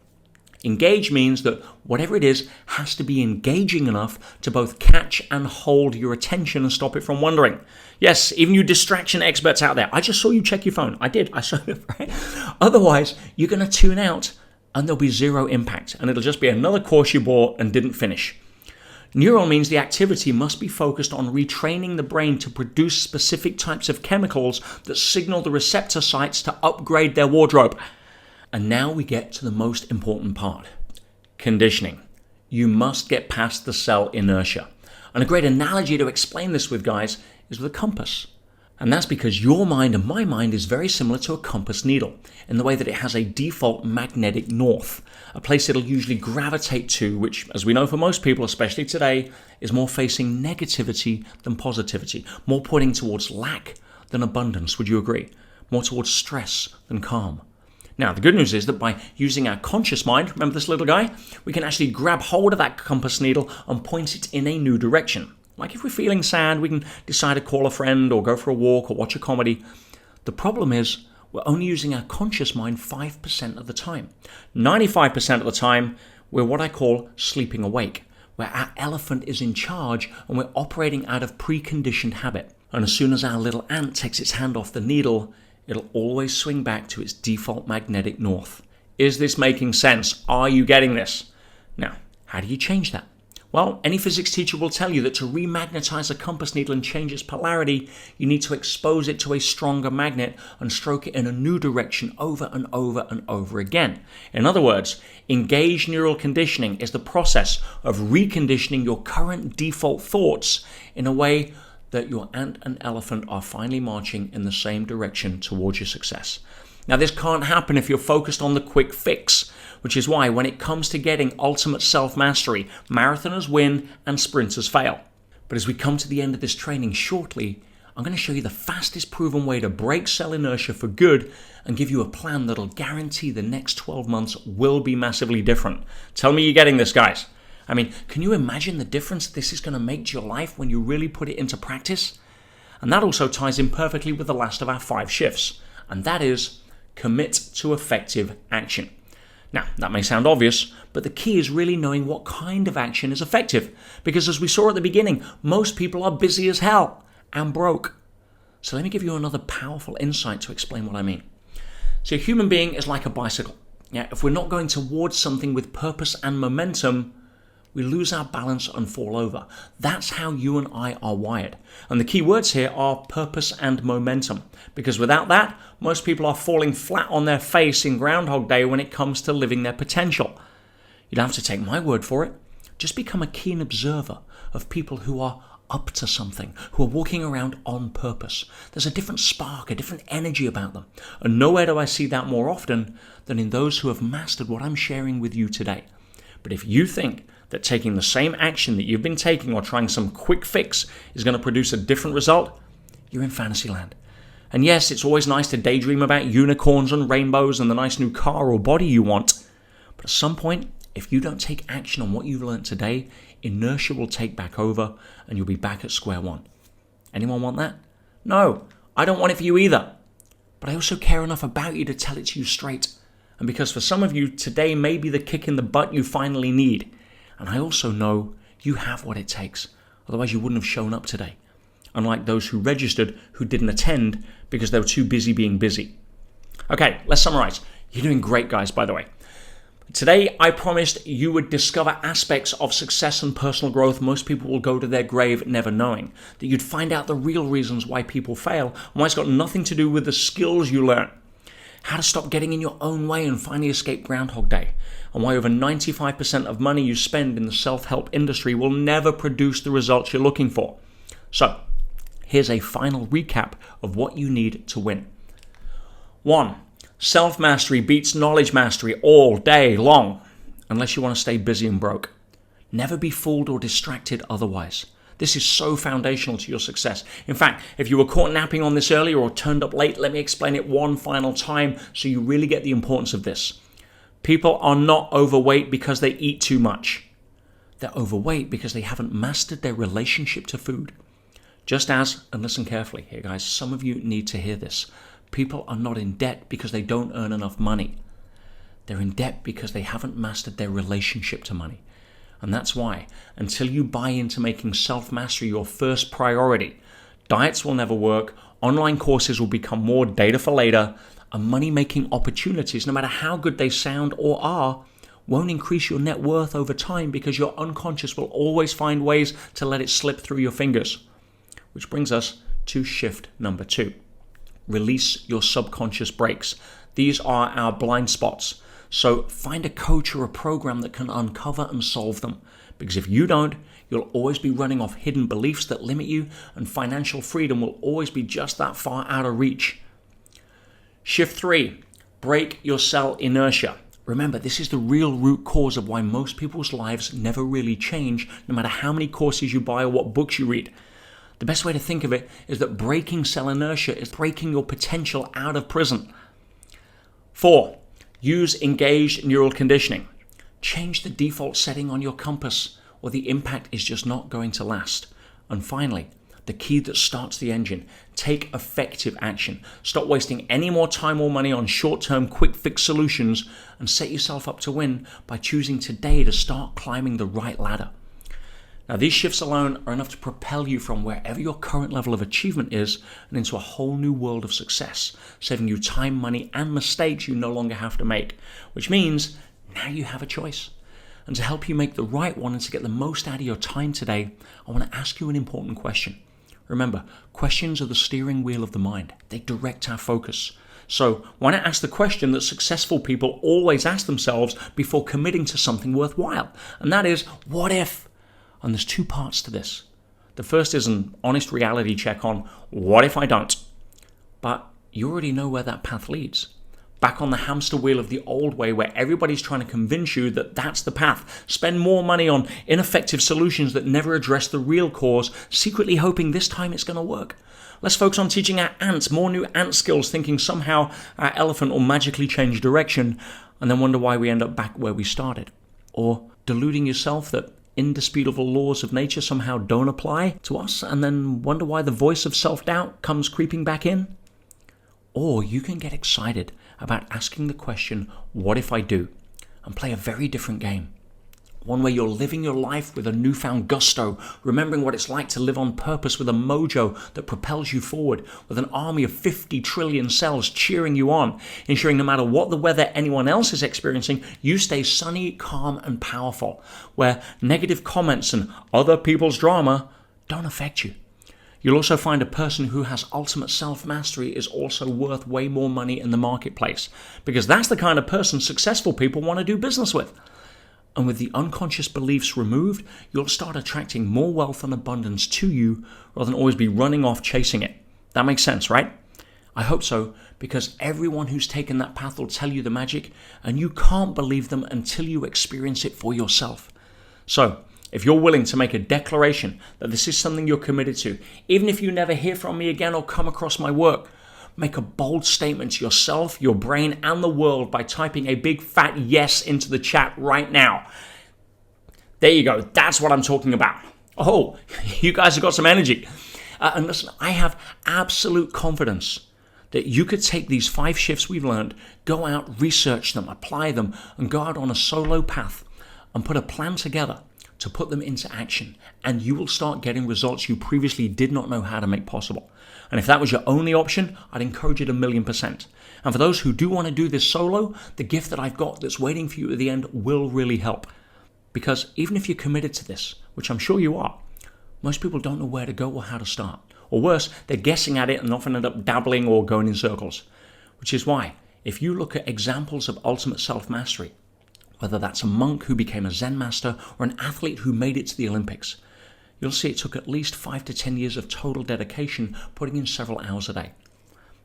Engage means that whatever it is has to be engaging enough to both catch and hold your attention and stop it from wandering. Yes, even you distraction experts out there, I just saw you check your phone. I did, I saw it, right? Otherwise, you're going to tune out and there'll be zero impact and it'll just be another course you bought and didn't finish. Neural means the activity must be focused on retraining the brain to produce specific types of chemicals that signal the receptor sites to upgrade their wardrobe. And now we get to the most important part, conditioning. You must get past the cell inertia. And a great analogy to explain this with, guys, is with a compass. And that's because your mind and my mind is very similar to a compass needle in the way that it has a default magnetic north, a place it'll usually gravitate to, which, as we know for most people, especially today, is more facing negativity than positivity, more pointing towards lack than abundance. Would you agree? More towards stress than calm. Now, the good news is that by using our conscious mind, remember this little guy, we can actually grab hold of that compass needle and point it in a new direction. Like if we're feeling sad, we can decide to call a friend or go for a walk or watch a comedy. The problem is we're only using our conscious mind 5% of the time. 95% of the time, we're what I call sleeping awake, where our elephant is in charge and we're operating out of preconditioned habit. And as soon as our little ant takes its hand off the needle, it'll always swing back to its default magnetic north. Is this making sense? Are you getting this? Now, how do you change that? Well, any physics teacher will tell you that to remagnetize a compass needle and change its polarity, you need to expose it to a stronger magnet and stroke it in a new direction over and over and over again. In other words, engaged neural conditioning is the process of reconditioning your current default thoughts in a way that your ant and elephant are finally marching in the same direction towards your success. Now, this can't happen if you're focused on the quick fix, which is why when it comes to getting ultimate self-mastery, marathoners win and sprinters fail. But as we come to the end of this training shortly, I'm going to show you the fastest proven way to break cell inertia for good and give you a plan that'll guarantee the next 12 months will be massively different. Tell me you're getting this, guys. I mean, can you imagine the difference this is going to make to your life when you really put it into practice? And that also ties in perfectly with the last of our 5 shifts, and that is commit to effective action. Now, that may sound obvious, but the key is really knowing what kind of action is effective, because as we saw at the beginning, most people are busy as hell and broke. So let me give you another powerful insight to explain what I mean. So a human being is like a bicycle. If we're not going towards something with purpose and momentum, we lose our balance and fall over. That's how you and I are wired. And the key words here are purpose and momentum, because without that, most people are falling flat on their face in Groundhog Day when it comes to living their potential. You don't have to take my word for it. Just become a keen observer of people who are up to something, who are walking around on purpose. There's a different spark, a different energy about them. And nowhere do I see that more often than in those who have mastered what I'm sharing with you today. But if you think that taking the same action that you've been taking or trying some quick fix is going to produce a different result, you're in fantasy land. And yes, it's always nice to daydream about unicorns and rainbows and the nice new car or body you want. But at some point, if you don't take action on what you've learned today, inertia will take back over and you'll be back at square one. Anyone want that? No, I don't want it for you either. But I also care enough about you to tell it to you straight. And because for some of you, today may be the kick in the butt you finally need. And I also know you have what it takes. Otherwise, you wouldn't have shown up today. Unlike those who registered who didn't attend because they were too busy being busy. Okay, let's summarize. You're doing great, guys, by the way. Today, I promised you would discover aspects of success and personal growth most people will go to their grave never knowing. That you'd find out the real reasons why people fail and why it's got nothing to do with the skills you learn. How to stop getting in your own way and finally escape Groundhog Day. And why over 95% of money you spend in the self-help industry will never produce the results you're looking for. So, here's a final recap of what you need to win. 1. Self-mastery beats knowledge mastery all day long, unless you want to stay busy and broke. Never be fooled or distracted otherwise. This is so foundational to your success. In fact, if you were caught napping on this earlier or turned up late, let me explain it one final time so you really get the importance of this. People are not overweight because they eat too much. They're overweight because they haven't mastered their relationship to food. Just as, and listen carefully here guys, some of you need to hear this. People are not in debt because they don't earn enough money. They're in debt because they haven't mastered their relationship to money. And that's why, until you buy into making self-mastery your first priority, diets will never work, online courses will become more data for later, and money-making opportunities, no matter how good they sound or are, won't increase your net worth over time because your unconscious will always find ways to let it slip through your fingers. Which brings us to shift number 2. Release your subconscious brakes. These are our blind spots. So find a coach or a program that can uncover and solve them. Because if you don't, you'll always be running off hidden beliefs that limit you, and financial freedom will always be just that far out of reach. Shift 3, break your cell inertia. Remember, this is the real root cause of why most people's lives never really change, no matter how many courses you buy or what books you read. The best way to think of it is that breaking cell inertia is breaking your potential out of prison. 4, use engaged neural conditioning. Change the default setting on your compass, or the impact is just not going to last. And finally, the key that starts the engine, take effective action. Stop wasting any more time or money on short-term quick fix solutions and set yourself up to win by choosing today to start climbing the right ladder. Now, these shifts alone are enough to propel you from wherever your current level of achievement is and into a whole new world of success, saving you time, money, and mistakes you no longer have to make, which means now you have a choice. And to help you make the right one and to get the most out of your time today, I want to ask you an important question. Remember, questions are the steering wheel of the mind. They direct our focus. So why not ask the question that successful people always ask themselves before committing to something worthwhile? And that is, what if? And there's 2 parts to this. The first is an honest reality check on, what if I don't? But you already know where that path leads. Back on the hamster wheel of the old way where everybody's trying to convince you that that's the path. Spend more money on ineffective solutions that never address the real cause, secretly hoping this time it's going to work. Let's focus on teaching our ants more new ant skills, thinking somehow our elephant will magically change direction, and then wonder why we end up back where we started. Or deluding yourself that indisputable laws of nature somehow don't apply to us, and then wonder why the voice of self-doubt comes creeping back in. Or you can get excited about asking the question, what if I do? And play a very different game. One where you're living your life with a newfound gusto, remembering what it's like to live on purpose with a mojo that propels you forward, with an army of 50 trillion cells cheering you on, ensuring no matter what the weather anyone else is experiencing, you stay sunny, calm, and powerful, where negative comments and other people's drama don't affect you. You'll also find a person who has ultimate self-mastery is also worth way more money in the marketplace, because that's the kind of person successful people want to do business with. And with the unconscious beliefs removed, you'll start attracting more wealth and abundance to you rather than always be running off chasing it. That makes sense, right? I hope so, because everyone who's taken that path will tell you the magic, and you can't believe them until you experience it for yourself. So, if you're willing to make a declaration that this is something you're committed to, even if you never hear from me again or come across my work, make a bold statement to yourself, your brain, and the world by typing a big fat yes into the chat right now. There you go. That's what I'm talking about. Oh, you guys have got some energy. And listen, I have absolute confidence that you could take these 5 shifts we've learned, go out, research them, apply them, and go out on a solo path and put a plan together to put them into action. And you will start getting results you previously did not know how to make possible. And if that was your only option, I'd encourage it 1,000,000%. And for those who do want to do this solo, the gift that I've got that's waiting for you at the end will really help. Because even if you're committed to this, which I'm sure you are, most people don't know where to go or how to start. Or worse, they're guessing at it and often end up dabbling or going in circles. Which is why, if you look at examples of ultimate self-mastery, whether that's a monk who became a Zen master or an athlete who made it to the Olympics, you'll see it took at least 5 to 10 years of total dedication, putting in several hours a day.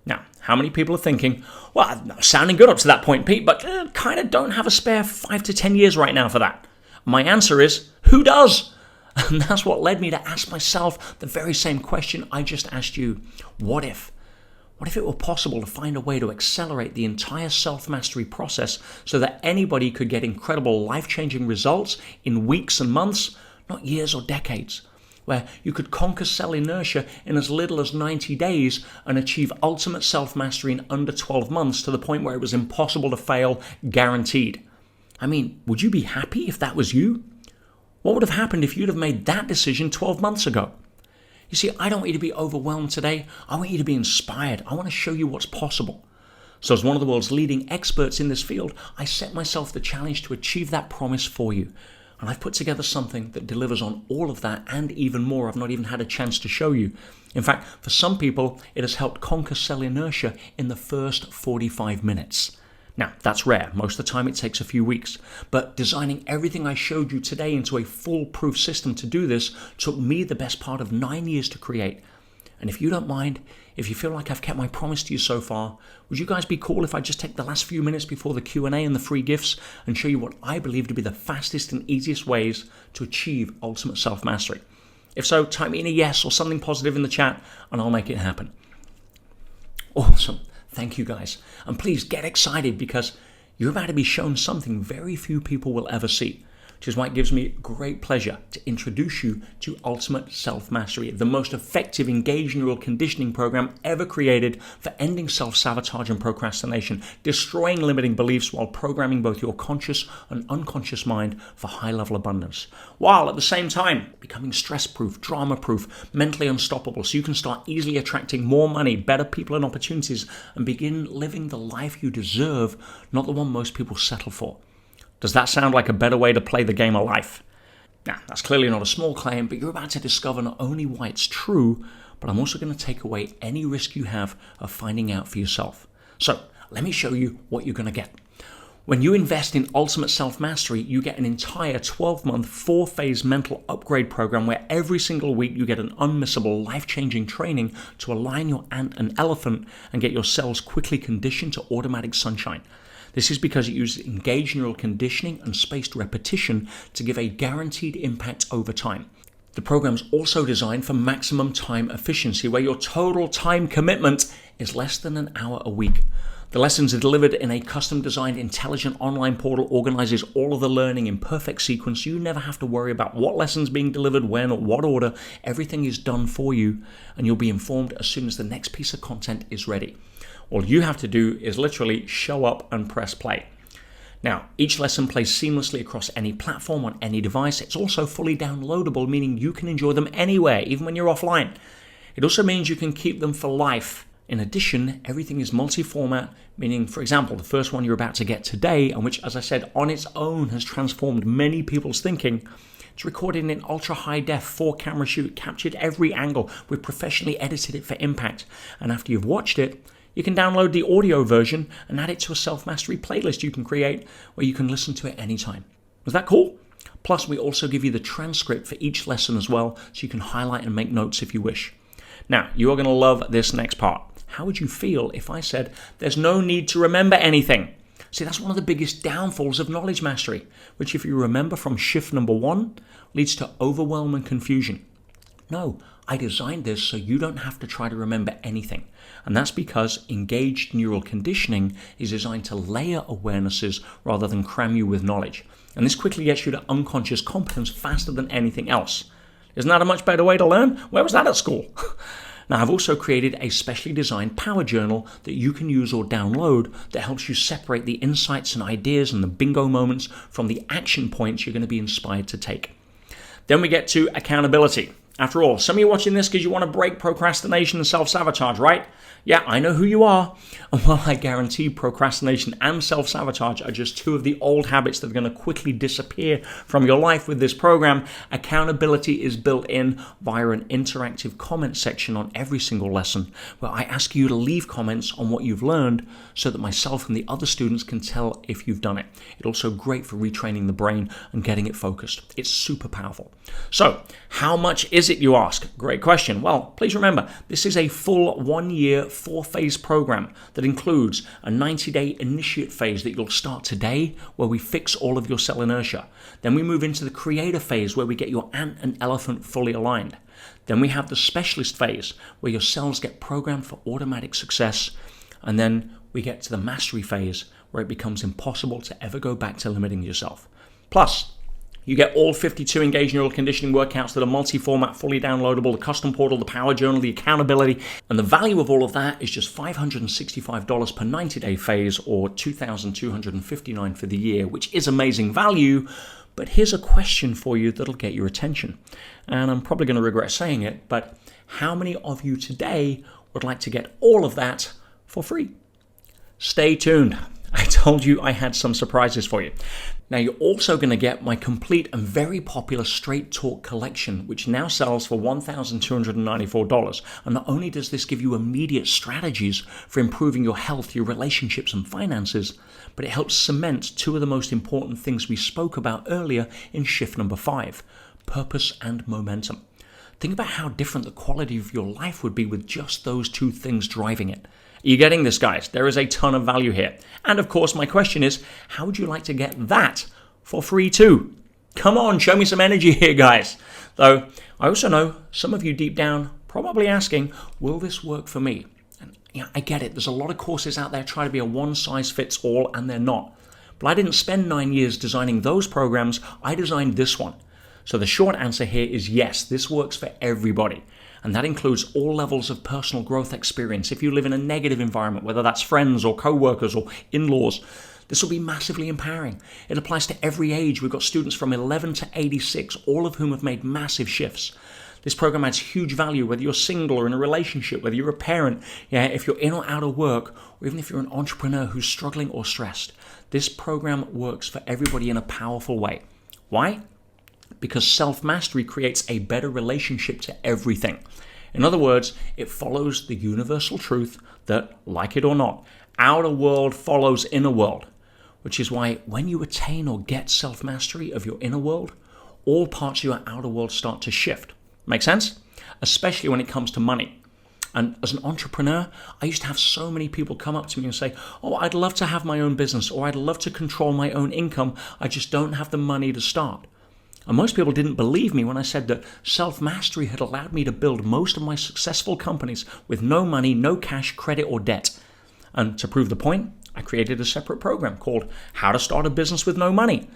Now, how many people are thinking, well, sounding good up to that point, Pete, but kind of don't have a spare 5 to 10 years right now for that? My answer is, who does? And that's what led me to ask myself the very same question I just asked you. What if? What if it were possible to find a way to accelerate the entire self-mastery process so that anybody could get incredible life-changing results in weeks and months, not years or decades? Where you could conquer cell inertia in as little as 90 days and achieve ultimate self-mastery in under 12 months to the point where it was impossible to fail, guaranteed. I mean, would you be happy if that was you? What would have happened if you'd have made that decision 12 months ago? You see, I don't want you to be overwhelmed today. I want you to be inspired. I want to show you what's possible. So as one of the world's leading experts in this field, I set myself the challenge to achieve that promise for you. And I've put together something that delivers on all of that and even more. I've not even had a chance to show you. In fact, for some people, it has helped conquer cell inertia in the first 45 minutes. Now, that's rare. Most of the time it takes a few weeks. But designing everything I showed you today into a foolproof system to do this took me the best part of 9 years to create. And if you don't mind, if you feel like I've kept my promise to you so far, would you guys be cool if I just take the last few minutes before the Q&A and the free gifts and show you what I believe to be the fastest and easiest ways to achieve ultimate self-mastery? If so, type me in a yes or something positive in the chat and I'll make it happen. Awesome. Thank you guys. And please get excited because you're about to be shown something very few people will ever see, which is why it gives me great pleasure to introduce you to Ultimate Self-Mastery, the most effective engaged neural conditioning program ever created for ending self-sabotage and procrastination, destroying limiting beliefs while programming both your conscious and unconscious mind for high-level abundance, while at the same time becoming stress-proof, drama-proof, mentally unstoppable, so you can start easily attracting more money, better people and opportunities, and begin living the life you deserve, not the one most people settle for. Does that sound like a better way to play the game of life? Now, that's clearly not a small claim, but you're about to discover not only why it's true, but I'm also going to take away any risk you have of finding out for yourself. So, let me show you what you're going to get. When you invest in Ultimate Self-Mastery, you get an entire 12-month, 4-phase mental upgrade program where every single week you get an unmissable, life-changing training to align your ant and elephant and get your cells quickly conditioned to automatic sunshine. This is because it uses engaged neural conditioning and spaced repetition to give a guaranteed impact over time. The program's also designed for maximum time efficiency, where your total time commitment is less than an hour a week. The lessons are delivered in a custom-designed intelligent online portal, organizes all of the learning in perfect sequence. You never have to worry about what lesson's being delivered, when, or what order. Everything is done for you, and you'll be informed as soon as the next piece of content is ready. All you have to do is literally show up and press play. Now, each lesson plays seamlessly across any platform on any device. It's also fully downloadable, meaning you can enjoy them anywhere, even when you're offline. It also means you can keep them for life. In addition, everything is multi-format, meaning, for example, the first one you're about to get today, and which, as I said, on its own has transformed many people's thinking. It's recorded in ultra-high def 4-camera shoot, captured every angle. We've professionally edited it for impact. And after you've watched it, you can download the audio version and add it to a self-mastery playlist you can create where you can listen to it anytime. Was that cool? Plus, we also give you the transcript for each lesson as well, so you can highlight and make notes if you wish. Now, you are going to love this next part. How would you feel if I said there's no need to remember anything? See, that's one of the biggest downfalls of knowledge mastery, which, if you remember from shift number 1, leads to overwhelm and confusion. No, I designed this so you don't have to try to remember anything. And that's because engaged neural conditioning is designed to layer awarenesses rather than cram you with knowledge. And this quickly gets you to unconscious competence faster than anything else. Isn't that a much better way to learn? Where was that at school? Now, I've also created a specially designed power journal that you can use or download that helps you separate the insights and ideas and the bingo moments from the action points you're going to be inspired to take. Then we get to accountability. After all, some of you watching this because you want to break procrastination and self-sabotage, right? Yeah, I know who you are. And while I guarantee procrastination and self-sabotage are just two of the old habits that are going to quickly disappear from your life with this program, accountability is built in via an interactive comment section on every single lesson where I ask you to leave comments on what you've learned so that myself and the other students can tell if you've done it. It's also great for retraining the brain and getting it focused. It's super powerful. So, how much is it, you ask? Great question. Well, please remember, this is a full 1 year, 4-phase program that includes a 90-day initiate phase that you'll start today where we fix all of your cell inertia. Then we move into the creator phase where we get your ant and elephant fully aligned. Then we have the specialist phase where your cells get programmed for automatic success. And then we get to the mastery phase where it becomes impossible to ever go back to limiting yourself. Plus, you get all 52 engaged neural conditioning workouts that are multi-format, fully downloadable, the custom portal, the power journal, the accountability. And the value of all of that is just $565 per 90-day phase or $2,259 for the year, which is amazing value. But here's a question for you that'll get your attention. And I'm probably going to regret saying it, but how many of you today would like to get all of that for free? Stay tuned. I told you I had some surprises for you. Now, you're also going to get my complete and very popular Straight Talk collection, which now sells for $1,294. And not only does this give you immediate strategies for improving your health, your relationships, and finances, but it helps cement two of the most important things we spoke about earlier in shift number 5, purpose and momentum. Think about how different the quality of your life would be with just those two things driving it. Are you getting this, guys? There is a ton of value here. And of course, my question is, how would you like to get that for free too? Come on, show me some energy here, guys. Though, I also know some of you deep down probably asking, will this work for me? And yeah, I get it. There's a lot of courses out there trying to be a one-size-fits-all, and they're not. But I didn't spend 9 years designing those programs. I designed this one. So the short answer here is yes, this works for everybody. And that includes all levels of personal growth experience. If you live in a negative environment, whether that's friends or co-workers or in-laws, this will be massively empowering. It applies to every age. We've got students from 11 to 86, all of whom have made massive shifts. This program adds huge value, whether you're single or in a relationship, whether you're a parent, if you're in or out of work, or even if you're an entrepreneur who's struggling or stressed. This program works for everybody in a powerful way. Why? Because self-mastery creates a better relationship to everything. In other words, it follows the universal truth that, like it or not, outer world follows inner world, which is why when you attain or get self-mastery of your inner world, all parts of your outer world start to shift. Make sense? Especially when it comes to money. And as an entrepreneur, I used to have so many people come up to me and say, oh, I'd love to have my own business, or I'd love to control my own income. I just don't have the money to start. And most people didn't believe me when I said that self-mastery had allowed me to build most of my successful companies with no money, no cash, credit, or debt. And to prove the point, I created a separate program called How to Start a Business with No Money.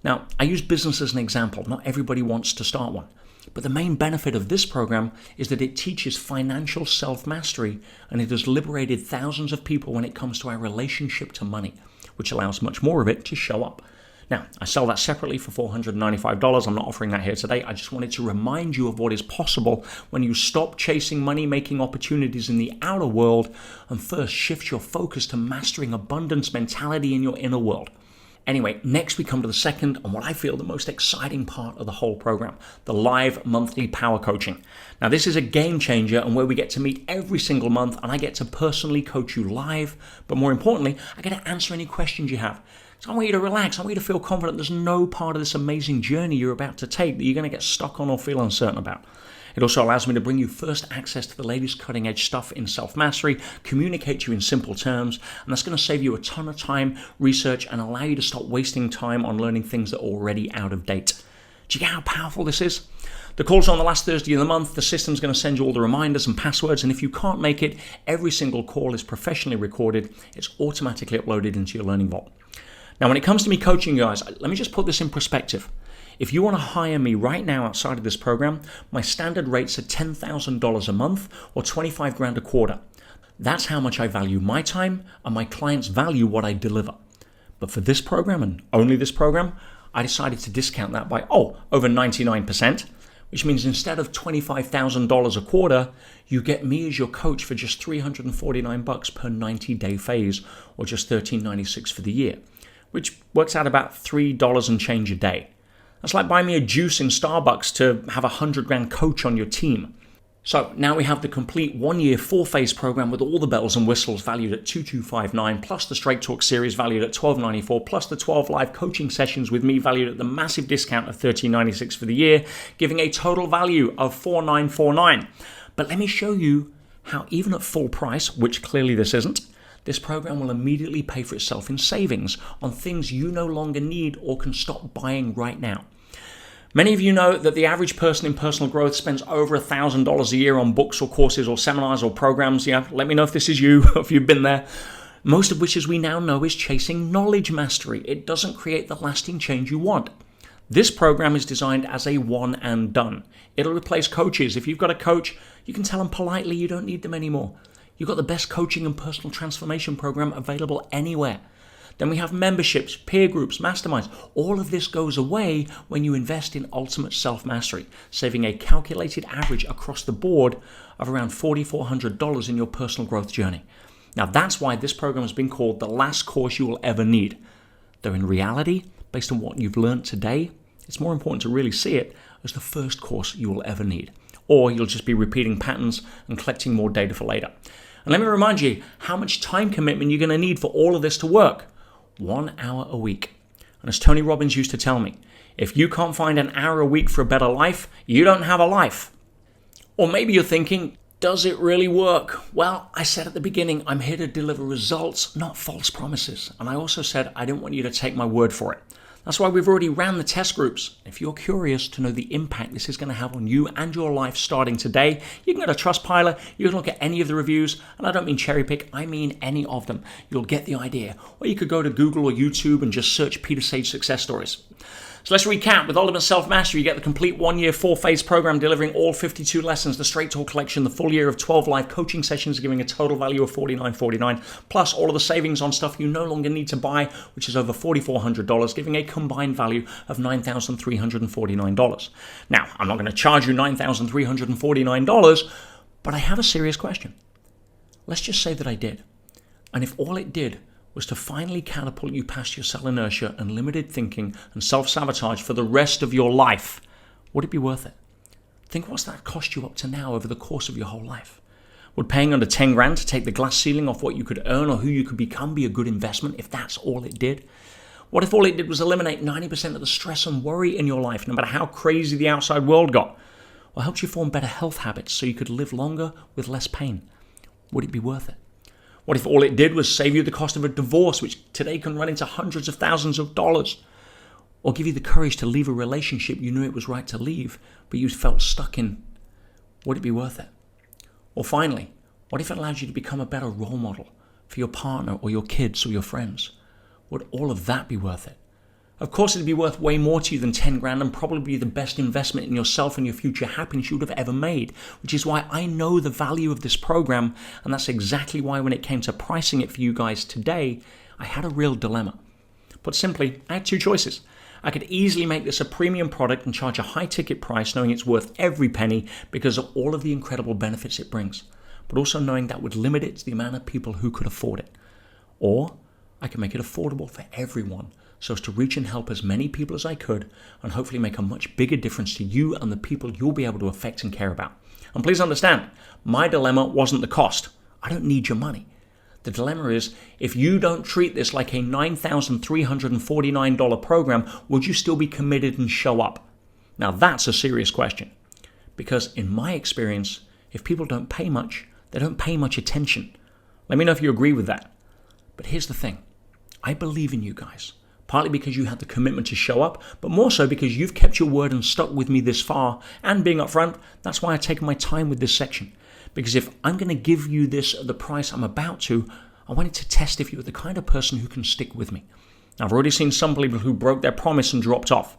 Now, I use business as an example. Not everybody wants to start one. But the main benefit of this program is that it teaches financial self-mastery, and it has liberated thousands of people when it comes to our relationship to money, which allows much more of it to show up. Now, I sell that separately for $495. I'm not offering that here today. I just wanted to remind you of what is possible when you stop chasing money-making opportunities in the outer world and first shift your focus to mastering abundance mentality in your inner world. Anyway, next we come to the second and what I feel the most exciting part of the whole program, the live monthly power coaching. Now, this is a game changer and where we get to meet every single month and I get to personally coach you live, but more importantly, I get to answer any questions you have. So I want you to relax. I want you to feel confident there's no part of this amazing journey you're about to take that you're going to get stuck on or feel uncertain about. It also allows me to bring you first access to the latest cutting edge stuff in self-mastery, communicate to you in simple terms, and that's going to save you a ton of time, research, and allow you to stop wasting time on learning things that are already out of date. Do you get how powerful this is? The call's on the last Thursday of the month. The system's going to send you all the reminders and passwords, and if you can't make it, every single call is professionally recorded. It's automatically uploaded into your Learning Vault. Now, when it comes to me coaching you guys, let me just put this in perspective. If you want to hire me right now outside of this program, my standard rates are $10,000 a month or $25,000 a quarter. That's how much I value my time and my clients value what I deliver. But for this program and only this program, I decided to discount that by, over 99%, which means instead of $25,000 a quarter, you get me as your coach for just $349 per 90-day phase, or just $13.96 for the year, which works out about $3 and change a day. That's like buying me a juice in Starbucks to have a $100,000 coach on your team. So now we have the complete 1-year 4-phase program with all the bells and whistles valued at $2,259, plus the Straight Talk series valued at $1,294, plus the 12 live coaching sessions with me valued at the massive discount of $13.96 for the year, giving a total value of $4,949. But let me show you how even at full price, which clearly this isn't, this program will immediately pay for itself in savings on things you no longer need or can stop buying right now. Many of you know that the average person in personal growth spends over $1,000 a year on books or courses or seminars or programs. Yeah, let me know if this is you, if you've been there. Most of which, as we now know, is chasing knowledge mastery. It doesn't create the lasting change you want. This program is designed as a one and done. It'll replace coaches. If you've got a coach, you can tell them politely you don't need them anymore. You've got the best coaching and personal transformation program available anywhere. Then we have memberships, peer groups, masterminds. All of this goes away when you invest in ultimate self-mastery, saving a calculated average across the board of around $4,400 in your personal growth journey. Now that's why this program has been called the last course you will ever need. Though in reality, based on what you've learned today, it's more important to really see it as the first course you will ever need. Or you'll just be repeating patterns and collecting more data for later. And let me remind you how much time commitment you're going to need for all of this to work. 1 hour a week. And as Tony Robbins used to tell me, if you can't find an hour a week for a better life, you don't have a life. Or maybe you're thinking, does it really work? Well, I said at the beginning, I'm here to deliver results, not false promises. And I also said I didn't want you to take my word for it. That's why we've already ran the test groups. If you're curious to know the impact this is going to have on you and your life starting today, you can go to Trustpilot, you can look at any of the reviews, and I don't mean cherry pick, I mean any of them. You'll get the idea. Or you could go to Google or YouTube and just search Peter Sage success stories. So let's recap. With Ultimate Self-Mastery, you get the complete 1-year 4-phase program delivering all 52 lessons, the Straight Talk collection, the full year of 12 live coaching sessions giving a total value of $49.49, plus all of the savings on stuff you no longer need to buy, which is over $4,400, giving a combined value of $9,349. Now, I'm not going to charge you $9,349, but I have a serious question. Let's just say that I did. And if all it did was to finally catapult you past your cell inertia and limited thinking and self-sabotage for the rest of your life, would it be worth it? Think what's that cost you up to now over the course of your whole life. Would paying under 10 grand to take the glass ceiling off what you could earn or who you could become be a good investment if that's all it did? What if all it did was eliminate 90% of the stress and worry in your life, no matter how crazy the outside world got? Or helped you form better health habits so you could live longer with less pain? Would it be worth it? What if all it did was save you the cost of a divorce, which today can run into hundreds of thousands of dollars? Or give you the courage to leave a relationship you knew it was right to leave, but you felt stuck in? Would it be worth it? Or finally, what if it allowed you to become a better role model for your partner or your kids or your friends? Would all of that be worth it? Of course, it'd be worth way more to you than 10 grand and probably be the best investment in yourself and your future happiness you would have ever made, which is why I know the value of this program, and that's exactly why when it came to pricing it for you guys today, I had a real dilemma. Put simply, I had two choices. I could easily make this a premium product and charge a high ticket price knowing it's worth every penny because of all of the incredible benefits it brings, but also knowing that would limit it to the amount of people who could afford it. Or I could make it affordable for everyone, so as to reach and help as many people as I could and hopefully make a much bigger difference to you and the people you'll be able to affect and care about. And please understand, my dilemma wasn't the cost. I don't need your money. The dilemma is, if you don't treat this like a $9,349 program, would you still be committed and show up? Now that's a serious question. Because in my experience, if people don't pay much, they don't pay much attention. Let me know if you agree with that. But here's the thing. I believe in you guys. Partly because you had the commitment to show up, but more so because you've kept your word and stuck with me this far. And being upfront, that's why I've taken my time with this section. Because if I'm going to give you this at the price I'm about to, I wanted to test if you're the kind of person who can stick with me. Now, I've already seen some people who broke their promise and dropped off.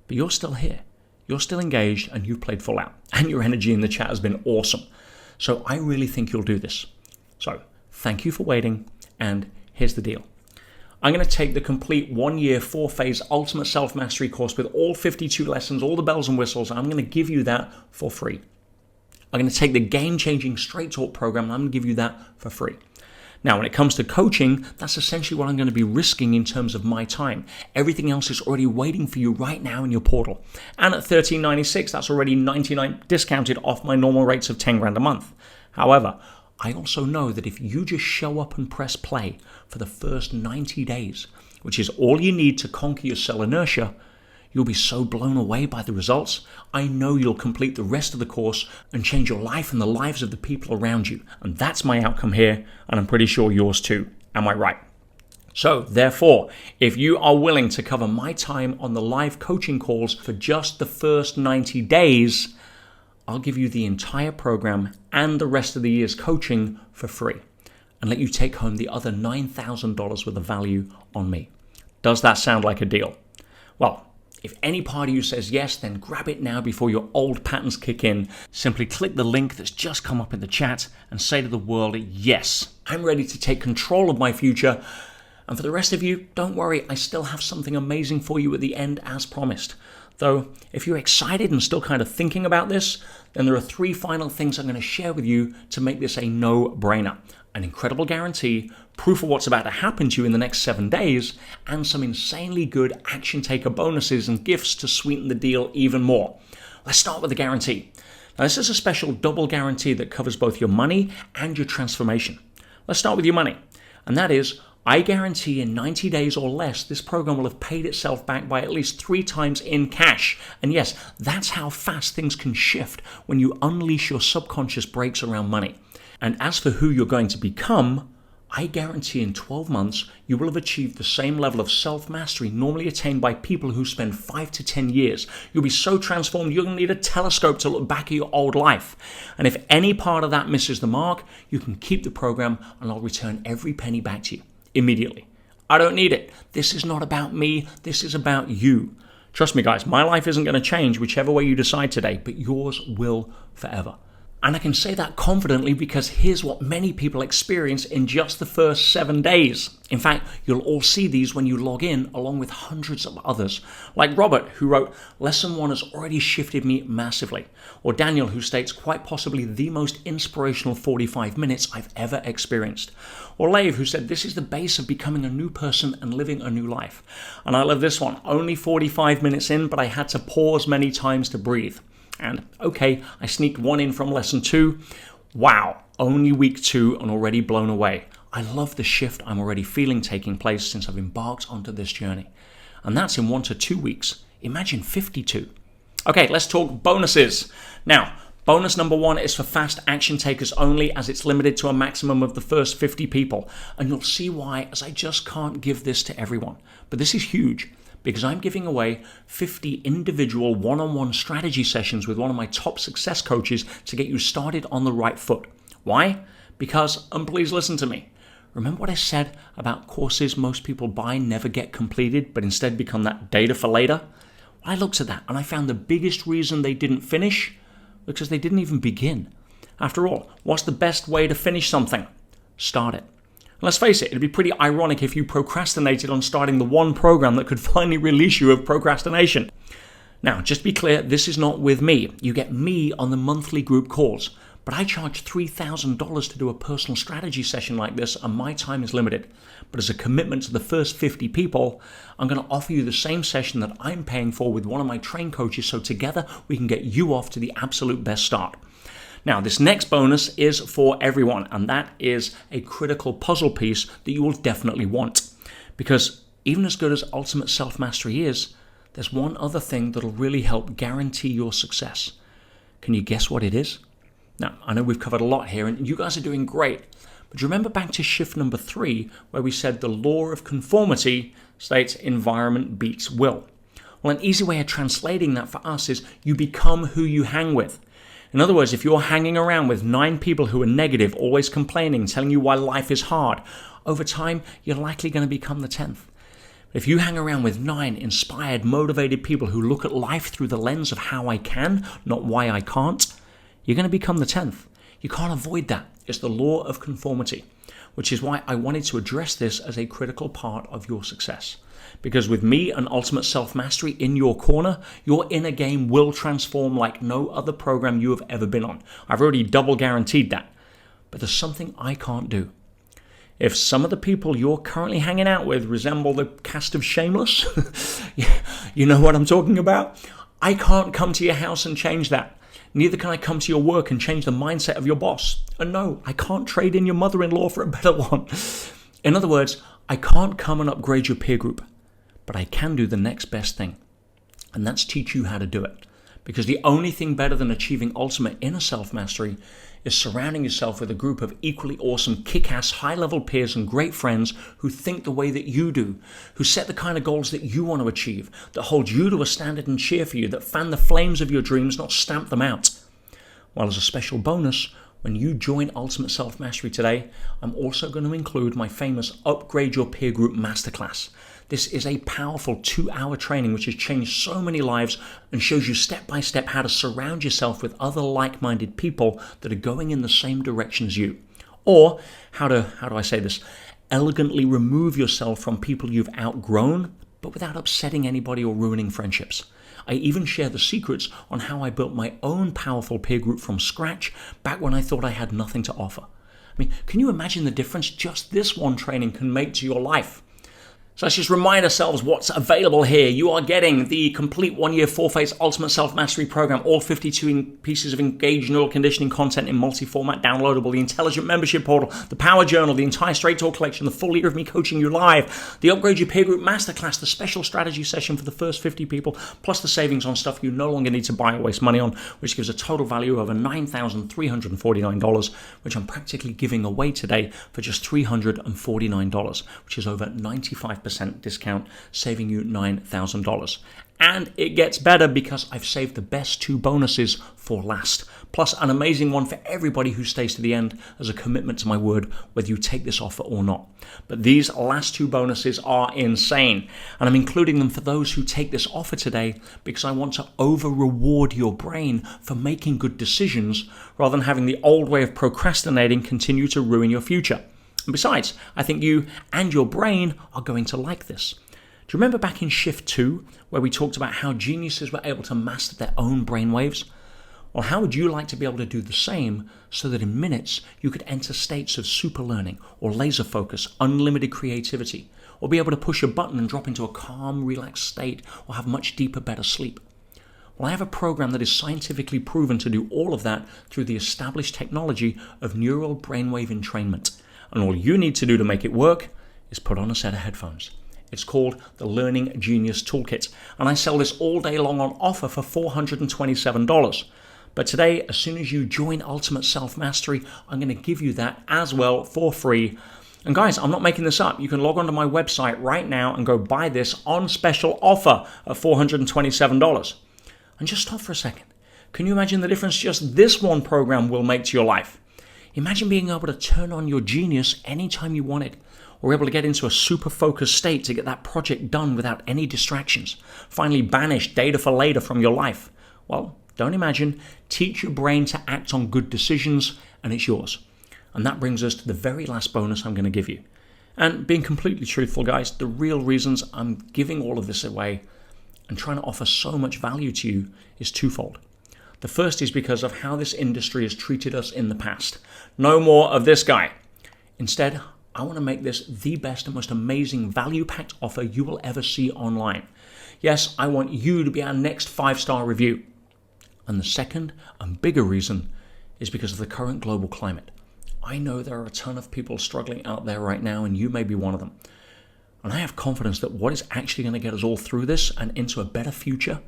But you're still here. You're still engaged and you've played full out. And your energy in the chat has been awesome. So I really think you'll do this. So thank you for waiting. And here's the deal. I'm going to take the complete 1-year, 4-phase Ultimate Self-Mastery course with all 52 lessons, all the bells and whistles. I'm going to give you that for free. I'm going to take the game-changing Straight Talk program, and I'm going to give you that for free. Now, when it comes to coaching, that's essentially what I'm going to be risking in terms of my time. Everything else is already waiting for you right now in your portal. And at $13.96, that's already $99 discounted off my normal rates of $10,000 a month. However, I also know that if you just show up and press play for the first 90 days, which is all you need to conquer your cell inertia, you'll be so blown away by the results. I know you'll complete the rest of the course and change your life and the lives of the people around you. And that's my outcome here, and I'm pretty sure yours too. Am I right? So, therefore, if you are willing to cover my time on the live coaching calls for just the first 90 days, I'll give you the entire program and the rest of the year's coaching for free and let you take home the other $9,000 worth of value on me. Does that sound like a deal? Well, if any part of you says yes, then grab it now before your old patterns kick in. Simply click the link that's just come up in the chat and say to the world, yes, I'm ready to take control of my future. And for the rest of you, don't worry, I still have something amazing for you at the end as promised. Though, if you're excited and still kind of thinking about this, then there are 3 final things I'm going to share with you to make this a no-brainer. An incredible guarantee, proof of what's about to happen to you in the next 7 days, and some insanely good action taker bonuses and gifts to sweeten the deal even more. Let's start with the guarantee. Now, this is a special double guarantee that covers both your money and your transformation. Let's start with your money. And that is, I guarantee in 90 days or less, this program will have paid itself back by at least 3 times in cash. And yes, that's how fast things can shift when you unleash your subconscious brakes around money. And as for who you're going to become, I guarantee in 12 months, you will have achieved the same level of self-mastery normally attained by people who spend 5 to 10 years. You'll be so transformed, you're going to need a telescope to look back at your old life. And if any part of that misses the mark, you can keep the program and I'll return every penny back to you immediately. I don't need it. This is not about me. This is about you. Trust me, guys, my life isn't going to change whichever way you decide today, but yours will forever. And I can say that confidently because here's what many people experience in just the first 7 days. In fact, you'll all see these when you log in along with hundreds of others. Like Robert, who wrote, "Lesson 1 has already shifted me massively." Or Daniel, who states, "Quite possibly the most inspirational 45 minutes I've ever experienced." Or Lave, who said, "This is the base of becoming a new person and living a new life." And I love this one. "Only 45 minutes in, but I had to pause many times to breathe." And okay, I sneaked one in from lesson 2. Wow, only week 2 and already blown away. I love the shift I'm already feeling taking place since I've embarked onto this journey. And that's in 1 to 2 weeks. Imagine 52. Okay, let's talk bonuses. Now, bonus number 1 is for fast action takers only, as it's limited to a maximum of the first 50 people. And you'll see why, as I just can't give this to everyone. But this is huge, because I'm giving away 50 individual one-on-one strategy sessions with one of my top success coaches to get you started on the right foot. Why? Because, and please listen to me, remember what I said about courses most people buy never get completed, but instead become that data for later? I looked at that and I found the biggest reason they didn't finish because they didn't even begin. After all, what's the best way to finish something? Start it. Let's face it, it'd be pretty ironic if you procrastinated on starting the one program that could finally release you of procrastination. Now, just to be clear, this is not with me. You get me on the monthly group calls, but I charge $3,000 to do a personal strategy session like this, and my time is limited. But as a commitment to the first 50 people, I'm going to offer you the same session that I'm paying for with one of my trained coaches, so together we can get you off to the absolute best start. Now, this next bonus is for everyone, and that is a critical puzzle piece that you will definitely want. Because even as good as Ultimate Self-Mastery is, there's one other thing that'll really help guarantee your success. Can you guess what it is? Now, I know we've covered a lot here, and you guys are doing great, but remember back to shift number 3, where we said the law of conformity states environment beats will. Well, an easy way of translating that for us is you become who you hang with. In other words, if you're hanging around with 9 people who are negative, always complaining, telling you why life is hard, over time, you're likely going to become the 10th. If you hang around with 9 inspired, motivated people who look at life through the lens of how I can, not why I can't, you're going to become the 10th. You can't avoid that. It's the law of conformity, which is why I wanted to address this as a critical part of your success. Because with me and Ultimate Self-Mastery in your corner, your inner game will transform like no other program you have ever been on. I've already double guaranteed that. But there's something I can't do. If some of the people you're currently hanging out with resemble the cast of Shameless, you know what I'm talking about? I can't come to your house and change that. Neither can I come to your work and change the mindset of your boss. And no, I can't trade in your mother-in-law for a better one. In other words, I can't come and upgrade your peer group, but I can do the next best thing. And that's teach you how to do it. Because the only thing better than achieving ultimate inner self-mastery is surrounding yourself with a group of equally awesome, kick-ass, high-level peers and great friends who think the way that you do, who set the kind of goals that you want to achieve, that hold you to a standard and cheer for you, that fan the flames of your dreams, not stamp them out. Well, as a special bonus, when you join Ultimate Self-Mastery today, I'm also going to include my famous Upgrade Your Peer Group Masterclass. This is a powerful 2-hour training which has changed so many lives and shows you step by step how to surround yourself with other like-minded people that are going in the same direction as you. Or how do I say this? Elegantly remove yourself from people you've outgrown, but without upsetting anybody or ruining friendships. I even share the secrets on how I built my own powerful peer group from scratch back when I thought I had nothing to offer. I mean, can you imagine the difference just this one training can make to your life? So let's just remind ourselves what's available here. You are getting the complete 1-year 4-phase Ultimate Self-Mastery program, all 52 pieces of engaged neural conditioning content in multi-format downloadable, the intelligent membership portal, the power journal, the entire Straight Talk collection, the full year of me coaching you live, the Upgrade Your Peer Group Masterclass, the special strategy session for the first 50 people, plus the savings on stuff you no longer need to buy or waste money on, which gives a total value of over $9,349, which I'm practically giving away today for just $349, which is over 95% discount, saving you $9,000. And it gets better because I've saved the best 2 bonuses for last, plus an amazing one for everybody who stays to the end as a commitment to my word, whether you take this offer or not. But these last 2 bonuses are insane, and I'm including them for those who take this offer today because I want to over-reward your brain for making good decisions rather than having the old way of procrastinating continue to ruin your future. And besides, I think you and your brain are going to like this. Do you remember back in Shift 2, where we talked about how geniuses were able to master their own brainwaves? Well, how would you like to be able to do the same so that in minutes you could enter states of super learning or laser focus, unlimited creativity, or be able to push a button and drop into a calm, relaxed state or have much deeper, better sleep? Well, I have a program that is scientifically proven to do all of that through the established technology of neural brainwave entrainment. And all you need to do to make it work is put on a set of headphones. It's called the Learning Genius Toolkit, and I sell this all day long on offer for $427. But today, as soon as you join Ultimate Self-Mastery, I'm going to give you that as well for free. And guys, I'm not making this up. You can log onto my website right now and go buy this on special offer at $427. And just stop for a second. Can you imagine the difference just this one program will make to your life? Imagine being able to turn on your genius anytime you wanted, or able to get into a super focused state to get that project done without any distractions. Finally banish data for later from your life. Well, don't imagine. Teach your brain to act on good decisions, and it's yours. And that brings us to the very last bonus I'm going to give you. And being completely truthful, guys, the real reasons I'm giving all of this away and trying to offer so much value to you is twofold. The first is because of how this industry has treated us in the past. No more of this guy. Instead, I want to make this the best and most amazing value-packed offer you will ever see online. Yes, I want you to be our next 5-star review. And the second and bigger reason is because of the current global climate. I know there are a ton of people struggling out there right now, and you may be one of them. And I have confidence that what is actually going to get us all through this and into a better future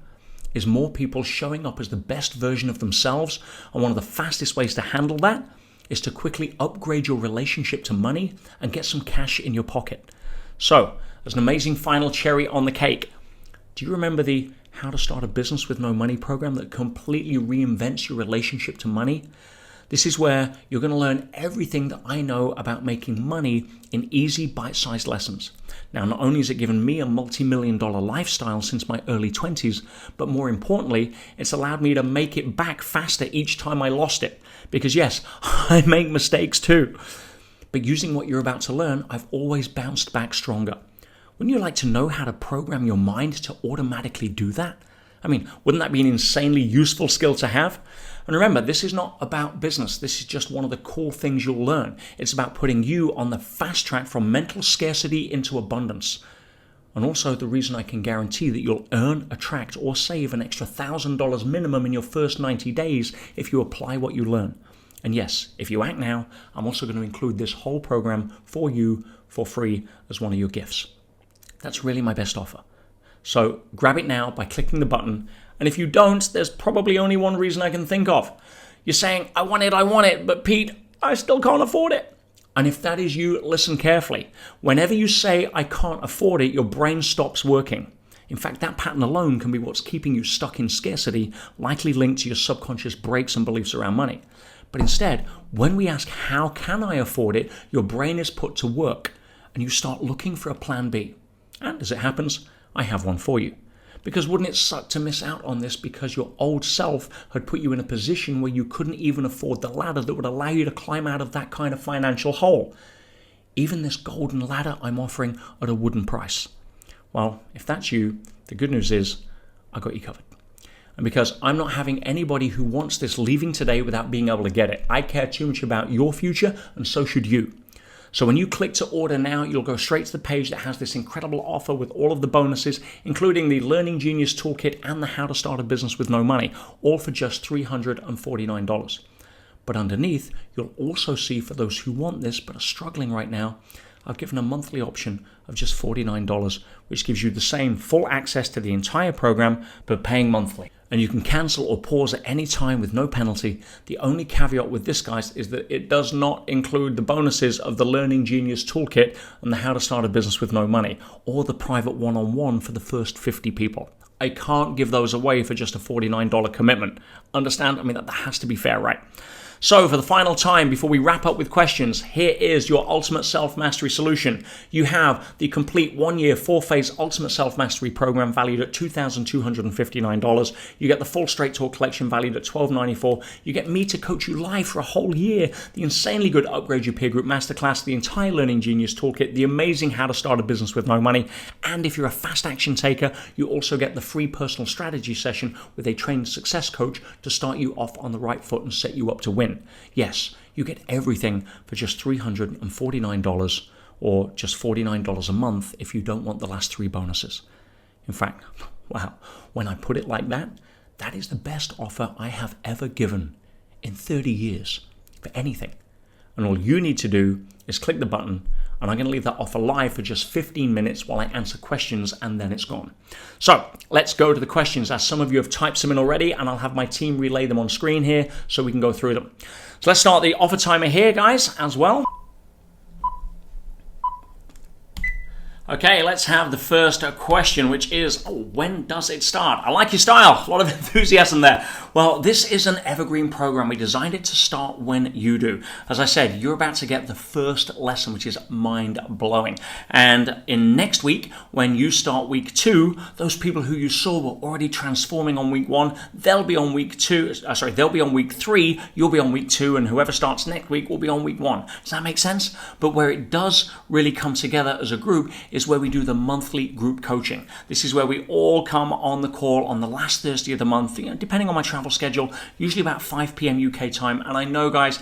is more people showing up as the best version of themselves. And one of the fastest ways to handle that is to quickly upgrade your relationship to money and get some cash in your pocket. So, as an amazing final cherry on the cake, do you remember the How to Start a Business with No Money program that completely reinvents your relationship to money? This is where you're going to learn everything that I know about making money in easy, bite-sized lessons. Now, not only has it given me a multi-million-dollar lifestyle since my early 20s, but more importantly, it's allowed me to make it back faster each time I lost it. Because yes, I make mistakes too. But using what you're about to learn, I've always bounced back stronger. Wouldn't you like to know how to program your mind to automatically do that? I mean, wouldn't that be an insanely useful skill to have? And remember, this is not about business. This is just one of the core things you'll learn. It's about putting you on the fast track from mental scarcity into abundance. And also the reason I can guarantee that you'll earn, attract, or save an extra $1,000 minimum in your first 90 days if you apply what you learn. And yes, if you act now, I'm also going to include this whole program for you for free as one of your gifts. That's really my best offer. So grab it now by clicking the button. And if you don't, there's probably only one reason I can think of. You're saying, I want it, but Pete, I still can't afford it. And if that is you, listen carefully. Whenever you say, I can't afford it, your brain stops working. In fact, that pattern alone can be what's keeping you stuck in scarcity, likely linked to your subconscious brakes and beliefs around money. But instead, when we ask, how can I afford it, your brain is put to work and you start looking for a plan B. And as it happens, I have one for you. Because wouldn't it suck to miss out on this because your old self had put you in a position where you couldn't even afford the ladder that would allow you to climb out of that kind of financial hole? Even this golden ladder I'm offering at a wooden price. Well, if that's you, the good news is I got you covered. And because I'm not having anybody who wants this leaving today without being able to get it. I care too much about your future, and so should you. So when you click to order now, you'll go straight to the page that has this incredible offer with all of the bonuses, including the Learning Genius Toolkit and the How to Start a Business with No Money, all for just $349. But underneath, you'll also see for those who want this but are struggling right now, I've given a monthly option of just $49, which gives you the same full access to the entire program, but paying monthly. And you can cancel or pause at any time with no penalty. The only caveat with this, guys, is that it does not include the bonuses of the Learning Genius Toolkit and the How to Start a Business with No Money, or the private one-on-one for the first 50 people. I can't give those away for just a $49 commitment. Understand? I mean, that has to be fair, right? So for the final time, before we wrap up with questions, here is your ultimate self-mastery solution. You have the complete 1-year, 4-phase ultimate self-mastery program valued at $2,259. You get the full Straight Talk collection valued at $1,294. You get me to coach you live for a whole year, the insanely good Upgrade Your Peer Group Masterclass, the entire Learning Genius Toolkit, the amazing How to Start a Business with No Money, and if you're a fast action taker, you also get the free personal strategy session with a trained success coach to start you off on the right foot and set you up to win. Yes, you get everything for just $349 or just $49 a month if you don't want the last 3 bonuses. In fact, wow, when I put it like that, that is the best offer I have ever given in 30 years for anything. And all you need to do is click the button, and I'm going to leave that offer live for just 15 minutes while I answer questions, and then it's gone. So let's go to the questions, as some of you have typed some in already, and I'll have my team relay them on screen here so we can go through them. So let's start the offer timer here, guys, as well. Okay, let's have the first question, which is, when does it start? I like your style. A lot of enthusiasm there. Well, this is an evergreen program. We designed it to start when you do. As I said, you're about to get the first lesson, which is mind-blowing. And in next week, when you start week 2, those people who you saw were already transforming on week 1, they'll be on week 2. They'll be on week 3, you'll be on week 2, and whoever starts next week will be on week 1. Does that make sense? But where it does really come together as a group is where we do the monthly group coaching. This is where we all come on the call on the last Thursday of the month, depending on my travel schedule, usually about 5 p.m. UK time. And I know, guys,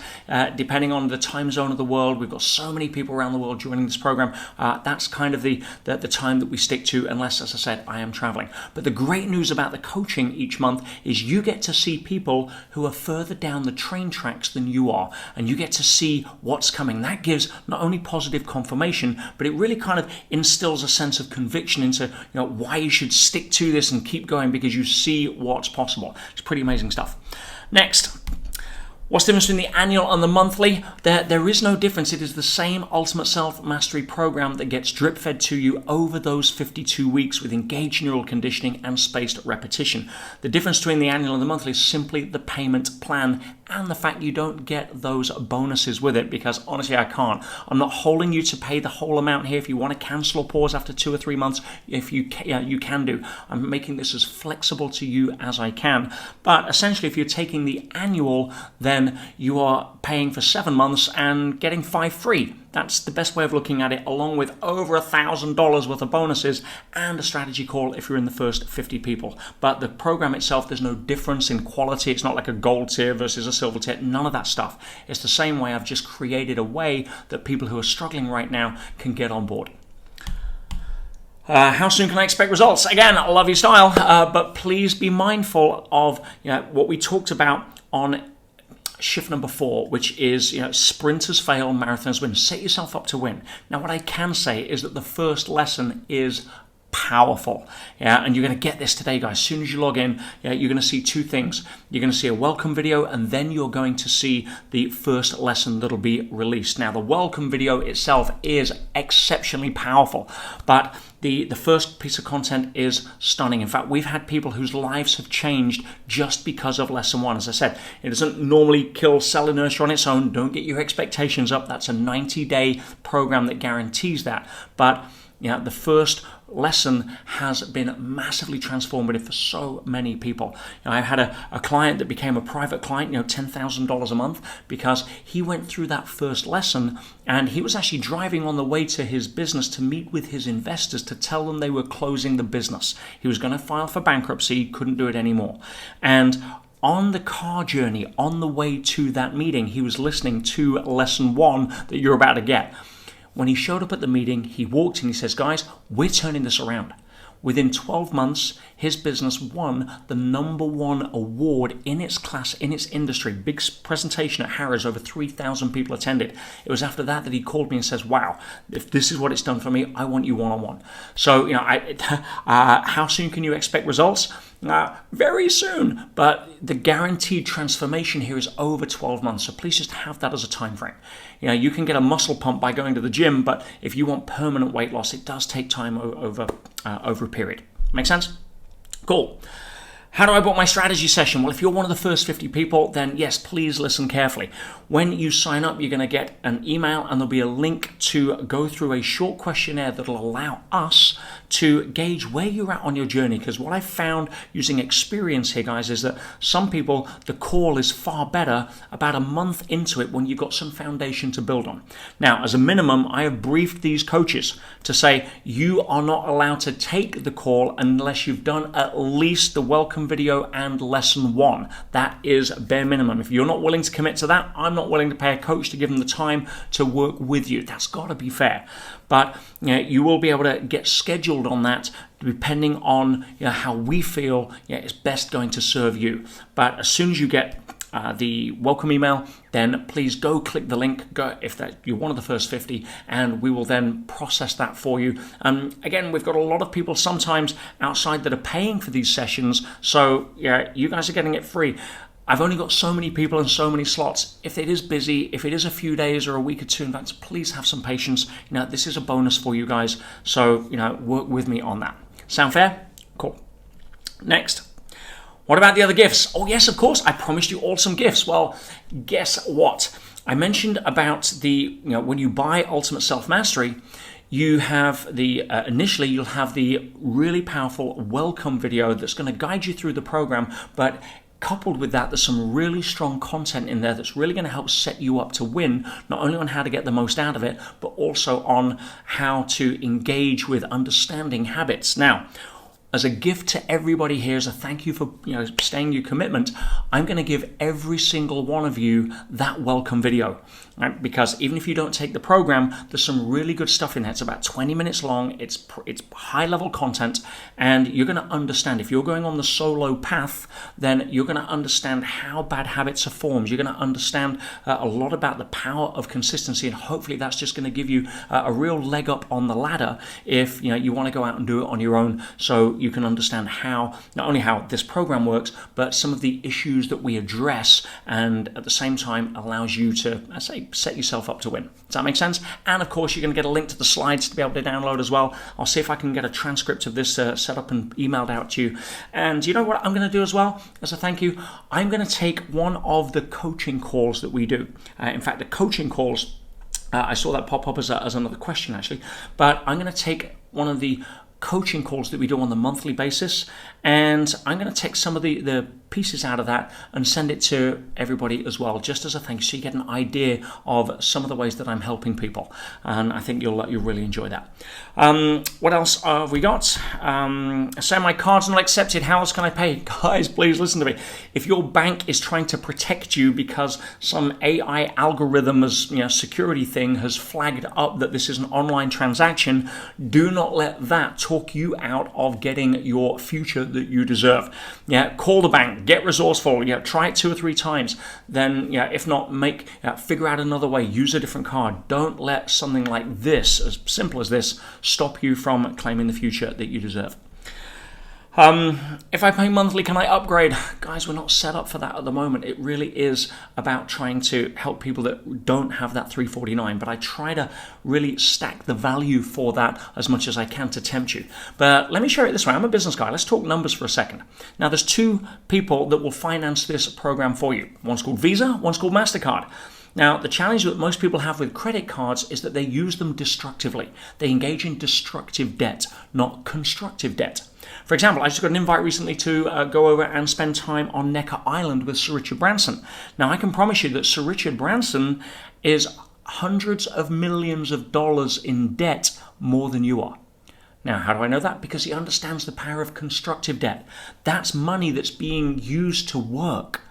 depending on the time zone of the world, we've got so many people around the world joining this program. That's kind of the time that we stick to, unless, as I said, I am traveling. But the great news about the coaching each month is you get to see people who are further down the train tracks than you are, and you get to see what's coming. That gives not only positive confirmation, but it really kind of instills a sense of conviction into why you should stick to this and keep going, because you see what's possible. It's pretty amazing stuff. Next, what's the difference between the annual and the monthly? There is no difference. It is the same Ultimate Self-Mastery program that gets drip-fed to you over those 52 weeks with engaged neural conditioning and spaced repetition. The difference between the annual and the monthly is simply the payment plan and the fact you don't get those bonuses with it, because honestly, I can't. I'm not holding you to pay the whole amount here. If you want to cancel or pause after 2 or 3 months, if you can do. I'm making this as flexible to you as I can. But essentially, if you're taking the annual, then you are paying for 7 months and getting 5 free. That's the best way of looking at it, along with over $1,000 worth of bonuses and a strategy call if you're in the first 50 people. But the program itself, there's no difference in quality. It's not like a gold tier versus a silver tier. None of that stuff. It's the same way. I've just created a way that people who are struggling right now can get on board. How soon can I expect results? Again, I love your style, but please be mindful of what we talked about on shift number 4, which is sprinters fail, marathons win. Set yourself up to win. Now, what I can say is that the first lesson is powerful, and you're going to get this today, guys. As soon as you log in, you're going to see 2 things. You're going to see a welcome video, and then you're going to see the first lesson that'll be released. Now, the welcome video itself is exceptionally powerful, but the first piece of content is stunning. In fact, we've had people whose lives have changed just because of lesson 1. As I said, it doesn't normally kill cell inertia on its own. Don't get your expectations up. That's a 90-day program that guarantees that. But the first lesson has been massively transformative for so many people. I've had a client that became a private client, $10,000 a month, because he went through that first lesson, and he was actually driving on the way to his business to meet with his investors to tell them they were closing the business. He was going to file for bankruptcy, couldn't do it anymore. And on the car journey, on the way to that meeting, he was listening to lesson 1 that you're about to get. When he showed up at the meeting, he walked in, he says, guys, we're turning this around. Within 12 months, his business won the #1 award in its class, in its industry. Big presentation at Harrods, over 3,000 people attended. It was after that he called me and says, wow, if this is what it's done for me, I want you one-on-one. So, how soon can you expect results? Very soon, but the guaranteed transformation here is over 12 months. So please just have that as a time frame. You can get a muscle pump by going to the gym, but if you want permanent weight loss, it does take time over a period. Make sense? Cool. How do I book my strategy session? Well, if you're one of the first 50 people, then yes, please listen carefully. When you sign up, you're going to get an email, and there'll be a link to go through a short questionnaire that'll allow us to gauge where you're at on your journey. Because what I've found using experience here, guys, is that some people, the call is far better about a month into it when you've got some foundation to build on. Now, as a minimum, I have briefed these coaches to say you are not allowed to take the call unless you've done at least the welcome video and lesson 1. That is bare minimum. If you're not willing to commit to that, I'm not willing to pay a coach to give them the time to work with you. That's got to be fair. But you will be able to get scheduled on that depending on how we feel it's best going to serve you. But as soon as you get the welcome email, then please go click the link, go if you're one of the first 50, and we will then process that for you. Again, we've got a lot of people sometimes outside that are paying for these sessions, so you guys are getting it free. I've only got so many people and so many slots. If it is busy, if it is a few days or a week or 2 in advance, please have some patience. This is a bonus for you guys, so work with me on that. Sound fair? Cool. Next. What about the other gifts? Oh yes, of course, I promised you all some gifts. Well, guess what? I mentioned about the, when you buy Ultimate Self-Mastery, you have initially you'll have the really powerful welcome video that's going to guide you through the program, but coupled with that, there's some really strong content in there that's really going to help set you up to win, not only on how to get the most out of it, but also on how to engage with understanding habits. Now, as a gift to everybody here, as a thank you for staying your commitment, I'm going to give every single one of you that welcome video. Right? Because even if you don't take the program, there's some really good stuff in there. It's about 20 minutes long. It's high-level content, and you're going to understand. If you're going on the solo path, then you're going to understand how bad habits are formed. You're going to understand a lot about the power of consistency, and hopefully that's just going to give you a real leg up on the ladder if you want to go out and do it on your own. So you can understand how, not only how this program works, but some of the issues that we address, and at the same time allows you to, I say, set yourself up to win. Does that make sense? And of course, you're going to get a link to the slides to be able to download as well. I'll see if I can get a transcript of this set up and emailed out to you. And you know what I'm going to do as well? As a thank you, I'm going to take one of the coaching calls that we do. In fact, the coaching calls, I saw that pop up as another question actually, but I'm going to take one of the coaching calls that we do on the monthly basis, and I'm going to take some of the pieces out of that and send it to everybody as well, just as a thank you, so you get an idea of some of the ways that I'm helping people, and I think you'll really enjoy that. What else have we got? Say my card's not accepted, how else can I pay? Guys, please listen to me. If your bank is trying to protect you because some AI algorithm as security thing has flagged up that this is an online transaction, do not let that talk you out of getting your future that you deserve. Call the bank, get resourceful, try it 2 or 3 times, then if not, figure out another way, use a different card. Don't let something like this, as simple as this, stop you from claiming the future that you deserve. If I pay monthly, can I upgrade? Guys, we're not set up for that at the moment. It really is about trying to help people that don't have that $349, but I try to really stack the value for that as much as I can to tempt you. But let me share it this way. I'm a business guy. Let's talk numbers for a second. Now, there's 2 people that will finance this program for you. One's called Visa, one's called MasterCard. Now, the challenge that most people have with credit cards is that they use them destructively. They engage in destructive debt, not constructive debt. For example, I just got an invite recently to go over and spend time on Necker Island with Sir Richard Branson. Now, I can promise you that Sir Richard Branson is hundreds of millions of dollars in debt more than you are. Now, how do I know that? Because he understands the power of constructive debt. That's money that's being used to work.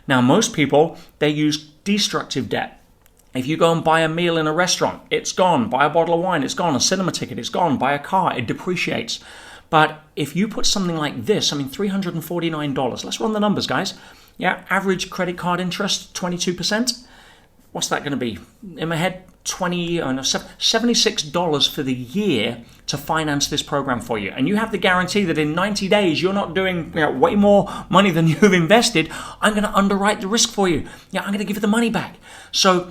Now, most people, they use destructive debt. If you go and buy a meal in a restaurant, it's gone. Buy a bottle of wine, it's gone. A cinema ticket, it's gone. Buy a car, it depreciates. But if you put something like this, $349, let's run the numbers, guys. Average credit card interest, 22%. What's that going to be? In my head, $76 for the year to finance this program for you. And you have the guarantee that in 90 days, you're not doing way more money than you've invested. I'm going to underwrite the risk for you. I'm going to give you the money back. So,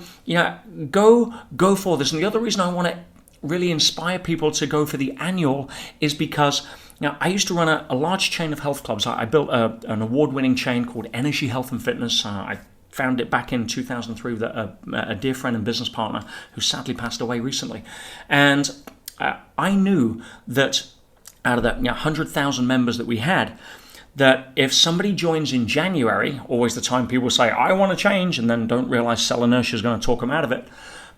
go for this. And the other reason I want to really inspire people to go for the annual is because I used to run a large chain of health clubs. I built an award-winning chain called Energy Health and Fitness. I found it back in 2003 with a dear friend and business partner who sadly passed away recently. And I knew that out of the 100,000 members that we had, that if somebody joins in January, always the time people say, I want to change, and then don't realize cell inertia is going to talk them out of it.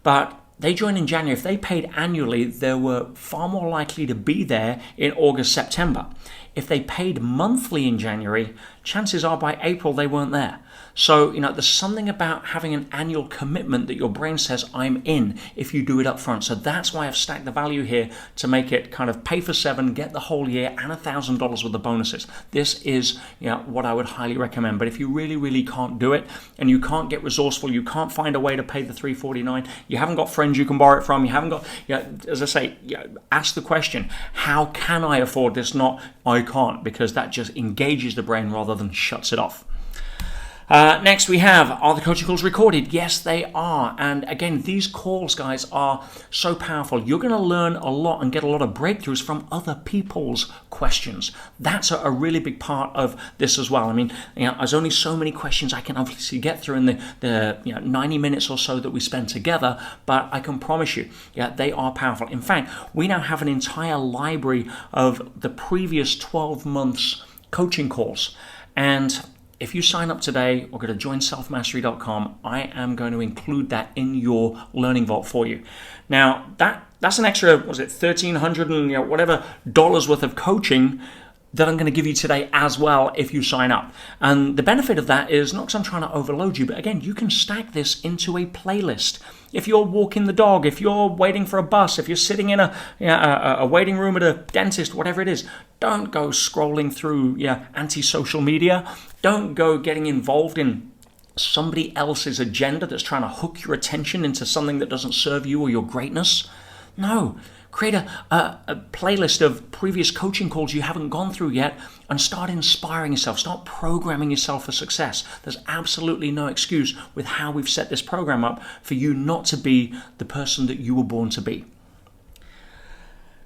But they join in January. If they paid annually, they were far more likely to be there in August, September. If they paid monthly in January, chances are by April they weren't there. So, there's something about having an annual commitment that your brain says, I'm in, if you do it up front. So that's why I've stacked the value here to make it kind of pay for 7, get the whole year, and $1,000 worth of bonuses. This is what I would highly recommend. But if you really, really can't do it, and you can't get resourceful, you can't find a way to pay the $349, you haven't got friends you can borrow it from, you haven't got, as I say, ask the question, how can I afford this? Not, I can't, because that just engages the brain rather than shuts it off. Next we have, are the coaching calls recorded? Yes, they are. And again, these calls, guys, are so powerful. You're going to learn a lot and get a lot of breakthroughs from other people's questions. That's a really big part of this as well. There's only so many questions I can obviously get through in the 90 minutes or so that we spend together, but I can promise you, they are powerful. In fact, we now have an entire library of the previous 12 months coaching calls. And if you sign up today or go to joinselfmastery.com, I am going to include that in your learning vault for you. Now, that's an extra, $1,300 and whatever dollars worth of coaching that I'm going to give you today as well if you sign up. And the benefit of that is not because I'm trying to overload you, but again, you can stack this into a playlist. If you're walking the dog, if you're waiting for a bus, if you're sitting in a waiting room at a dentist, whatever it is, don't go scrolling through anti-social media. Don't go getting involved in somebody else's agenda that's trying to hook your attention into something that doesn't serve you or your greatness. No. Create a playlist of previous coaching calls you haven't gone through yet and start inspiring yourself. Start programming yourself for success. There's absolutely no excuse with how we've set this program up for you not to be the person that you were born to be.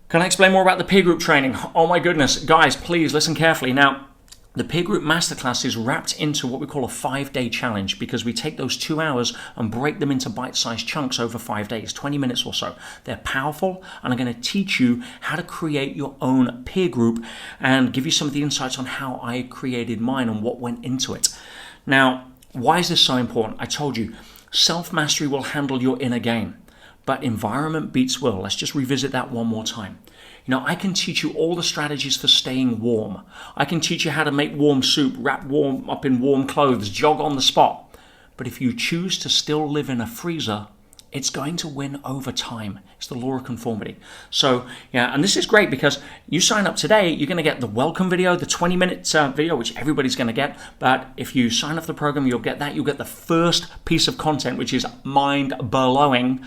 Can I explain more about the peer group training? Oh my goodness. Guys, please listen carefully. Now, the peer group masterclass is wrapped into what we call a 5-day challenge because we take those 2 hours and break them into bite-sized chunks over 5 days, 20 minutes or so. They're powerful, and I'm going to teach you how to create your own peer group and give you some of the insights on how I created mine and what went into it. Now, why is this so important? I told you, self-mastery will handle your inner game, but environment beats will. Let's just revisit that one more time. You know, I can teach you all the strategies for staying warm. I can teach you how to make warm soup, wrap warm up in warm clothes, jog on the spot. But if you choose to still live in a freezer, it's going to win over time. It's the law of conformity. So, yeah, and this is great because you sign up today, you're going to get the welcome video, the 20-minute video, which everybody's going to get. But if you sign up the program, you'll get that. You'll get the first piece of content, which is mind-blowing.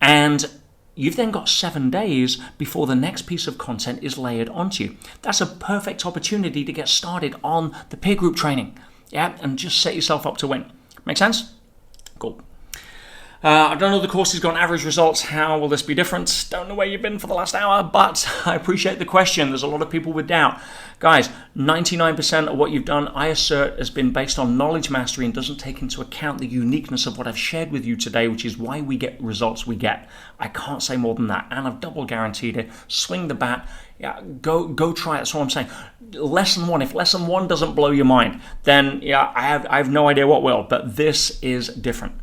And you've then got 7 days before the next piece of content is layered onto you. That's a perfect opportunity to get started on the peer group training. Yeah, and just set yourself up to win. Make sense? Cool. I don't know the course has got average results. How will this be different? Don't know where you've been for the last hour, but I appreciate the question. There's a lot of people with doubt. Guys, 99% of what you've done, I assert, has been based on knowledge mastery and doesn't take into account the uniqueness of what I've shared with you today, which is why we get results we get. I can't say more than that, and I've double guaranteed it. Swing the bat. Yeah, go try it. That's all I'm saying. Lesson 1. If lesson 1 doesn't blow your mind, then yeah, I have no idea what will. But this is different.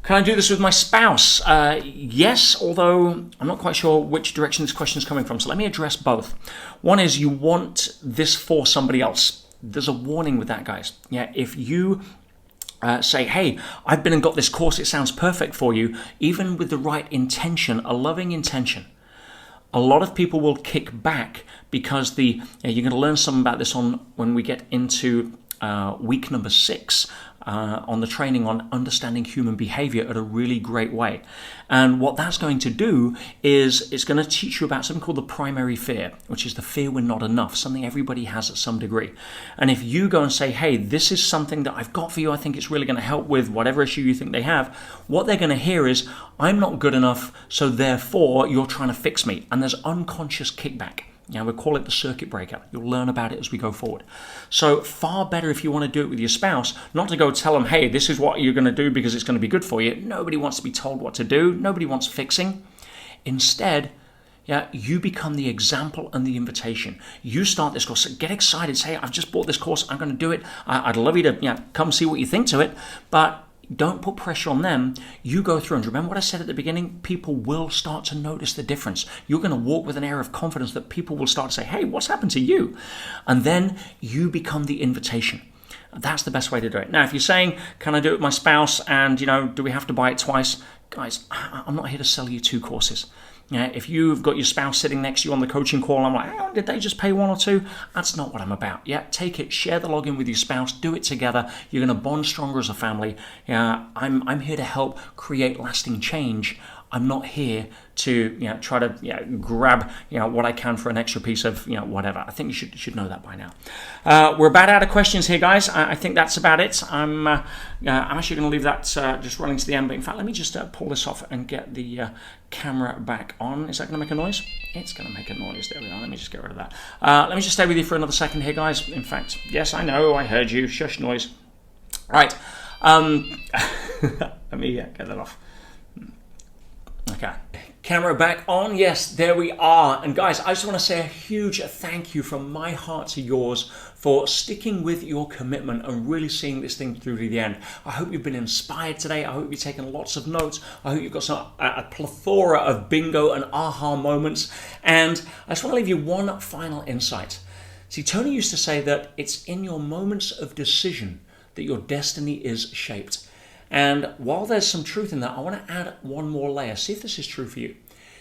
Can I do this with my spouse? Yes, although I'm not quite sure which direction this question is coming from. So let me address both. One is you want this for somebody else. There's a warning with that, guys. Yeah, if you say, hey, I've been and got this course, it sounds perfect for you, even with the right intention, a loving intention, a lot of people will kick back because you're going to learn something about this when we get into week number 6 on the training on understanding human behavior at a really great way. And what that's going to do is it's going to teach you about something called the primary fear, which is the fear we're not enough, something everybody has at some degree. And if you go and say, hey, this is something that I've got for you, I think it's really going to help with whatever issue you think they have, what they're going to hear is, I'm not good enough, so therefore you're trying to fix me. And there's unconscious kickback. Yeah, we call it the circuit breaker. You'll learn about it as we go forward. So far better if you want to do it with your spouse, not to go tell them, hey, this is what you're going to do because it's going to be good for you. Nobody wants to be told what to do. Nobody wants fixing. Instead, yeah, you become the example and the invitation. You start this course. Get excited. Say, I've just bought this course. I'm going to do it. I'd love you to come see what you think to it. But don't put pressure on them. You go through, and remember what I said at the beginning? People will start to notice the difference. You're going to walk with an air of confidence that people will start to say, hey, what's happened to you? And then you become the invitation. That's the best way to do it. Now, if you're saying, can I do it with my spouse? And, do we have to buy it twice? Guys, I'm not here to sell you 2 courses. Yeah, if you've got your spouse sitting next to you on the coaching call, I'm like, oh, did they just pay 1 or 2? That's not what I'm about. Yeah, take it, share the login with your spouse, do it together. You're going to bond stronger as a family. Yeah, I'm here to help create lasting change. I'm not here to try to grab what I can for an extra piece of whatever. I think you should know that by now. We're about out of questions here, guys. I think that's about it. I'm actually going to leave that just running to the end. But in fact, let me just pull this off and get the camera back on. Is that going to make a noise? It's going to make a noise. There we are. Let me just get rid of that. Let me just stay with you for another second here, guys. In fact, yes, I know. I heard you. Shush noise. All right. Let me get that off. Okay, camera back on. Yes, there we are. And guys, I just want to say a huge thank you from my heart to yours for sticking with your commitment and really seeing this thing through to the end. I hope you've been inspired today. I hope you've taken lots of notes. I hope you've got a plethora of bingo and aha moments. And I just want to leave you one final insight. See, Tony used to say that it's in your moments of decision that your destiny is shaped. And while there's some truth in that, I want to add one more layer. See if this is true for you.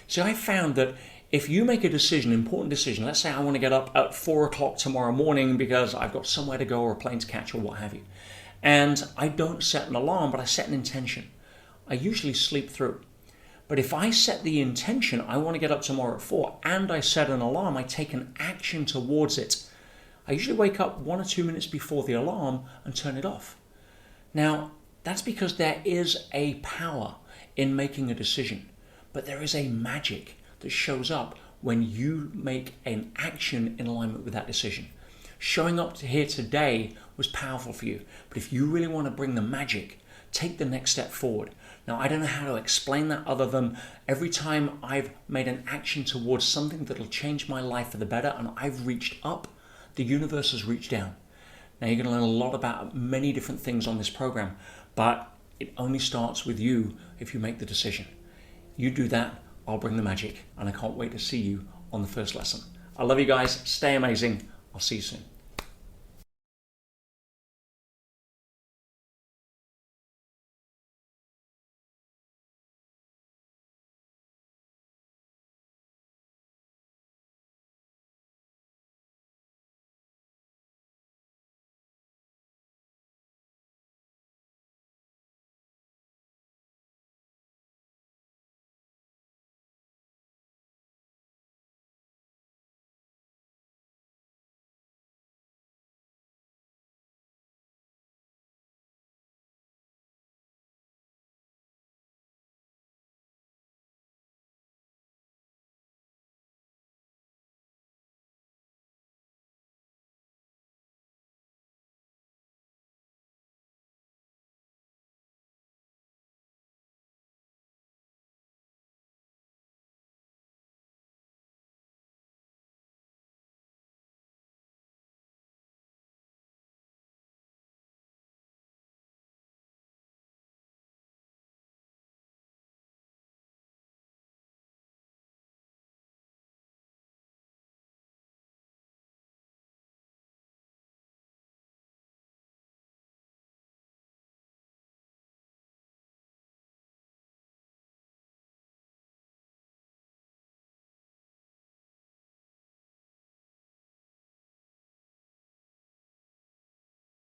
See, I found that if you make a decision, important decision, let's say I want to get up at 4 o'clock tomorrow morning because I've got somewhere to go or a plane to catch or what have you. And I don't set an alarm, but I set an intention. I usually sleep through. But if I set the intention, I want to get up tomorrow at 4, and I set an alarm, I take an action towards it. I usually wake up 1 or 2 minutes before the alarm and turn it off. Now, that's because there is a power in making a decision, but there is a magic that shows up when you make an action in alignment with that decision. Showing up to here today was powerful for you, but if you really want to bring the magic, take the next step forward. Now, I don't know how to explain that other than every time I've made an action towards something that'll change my life for the better and I've reached up, the universe has reached down. Now, you're going to learn a lot about many different things on this program, but it only starts with you if you make the decision. You do that, I'll bring the magic, and I can't wait to see you on the first lesson. I love you guys. Stay amazing. I'll see you soon.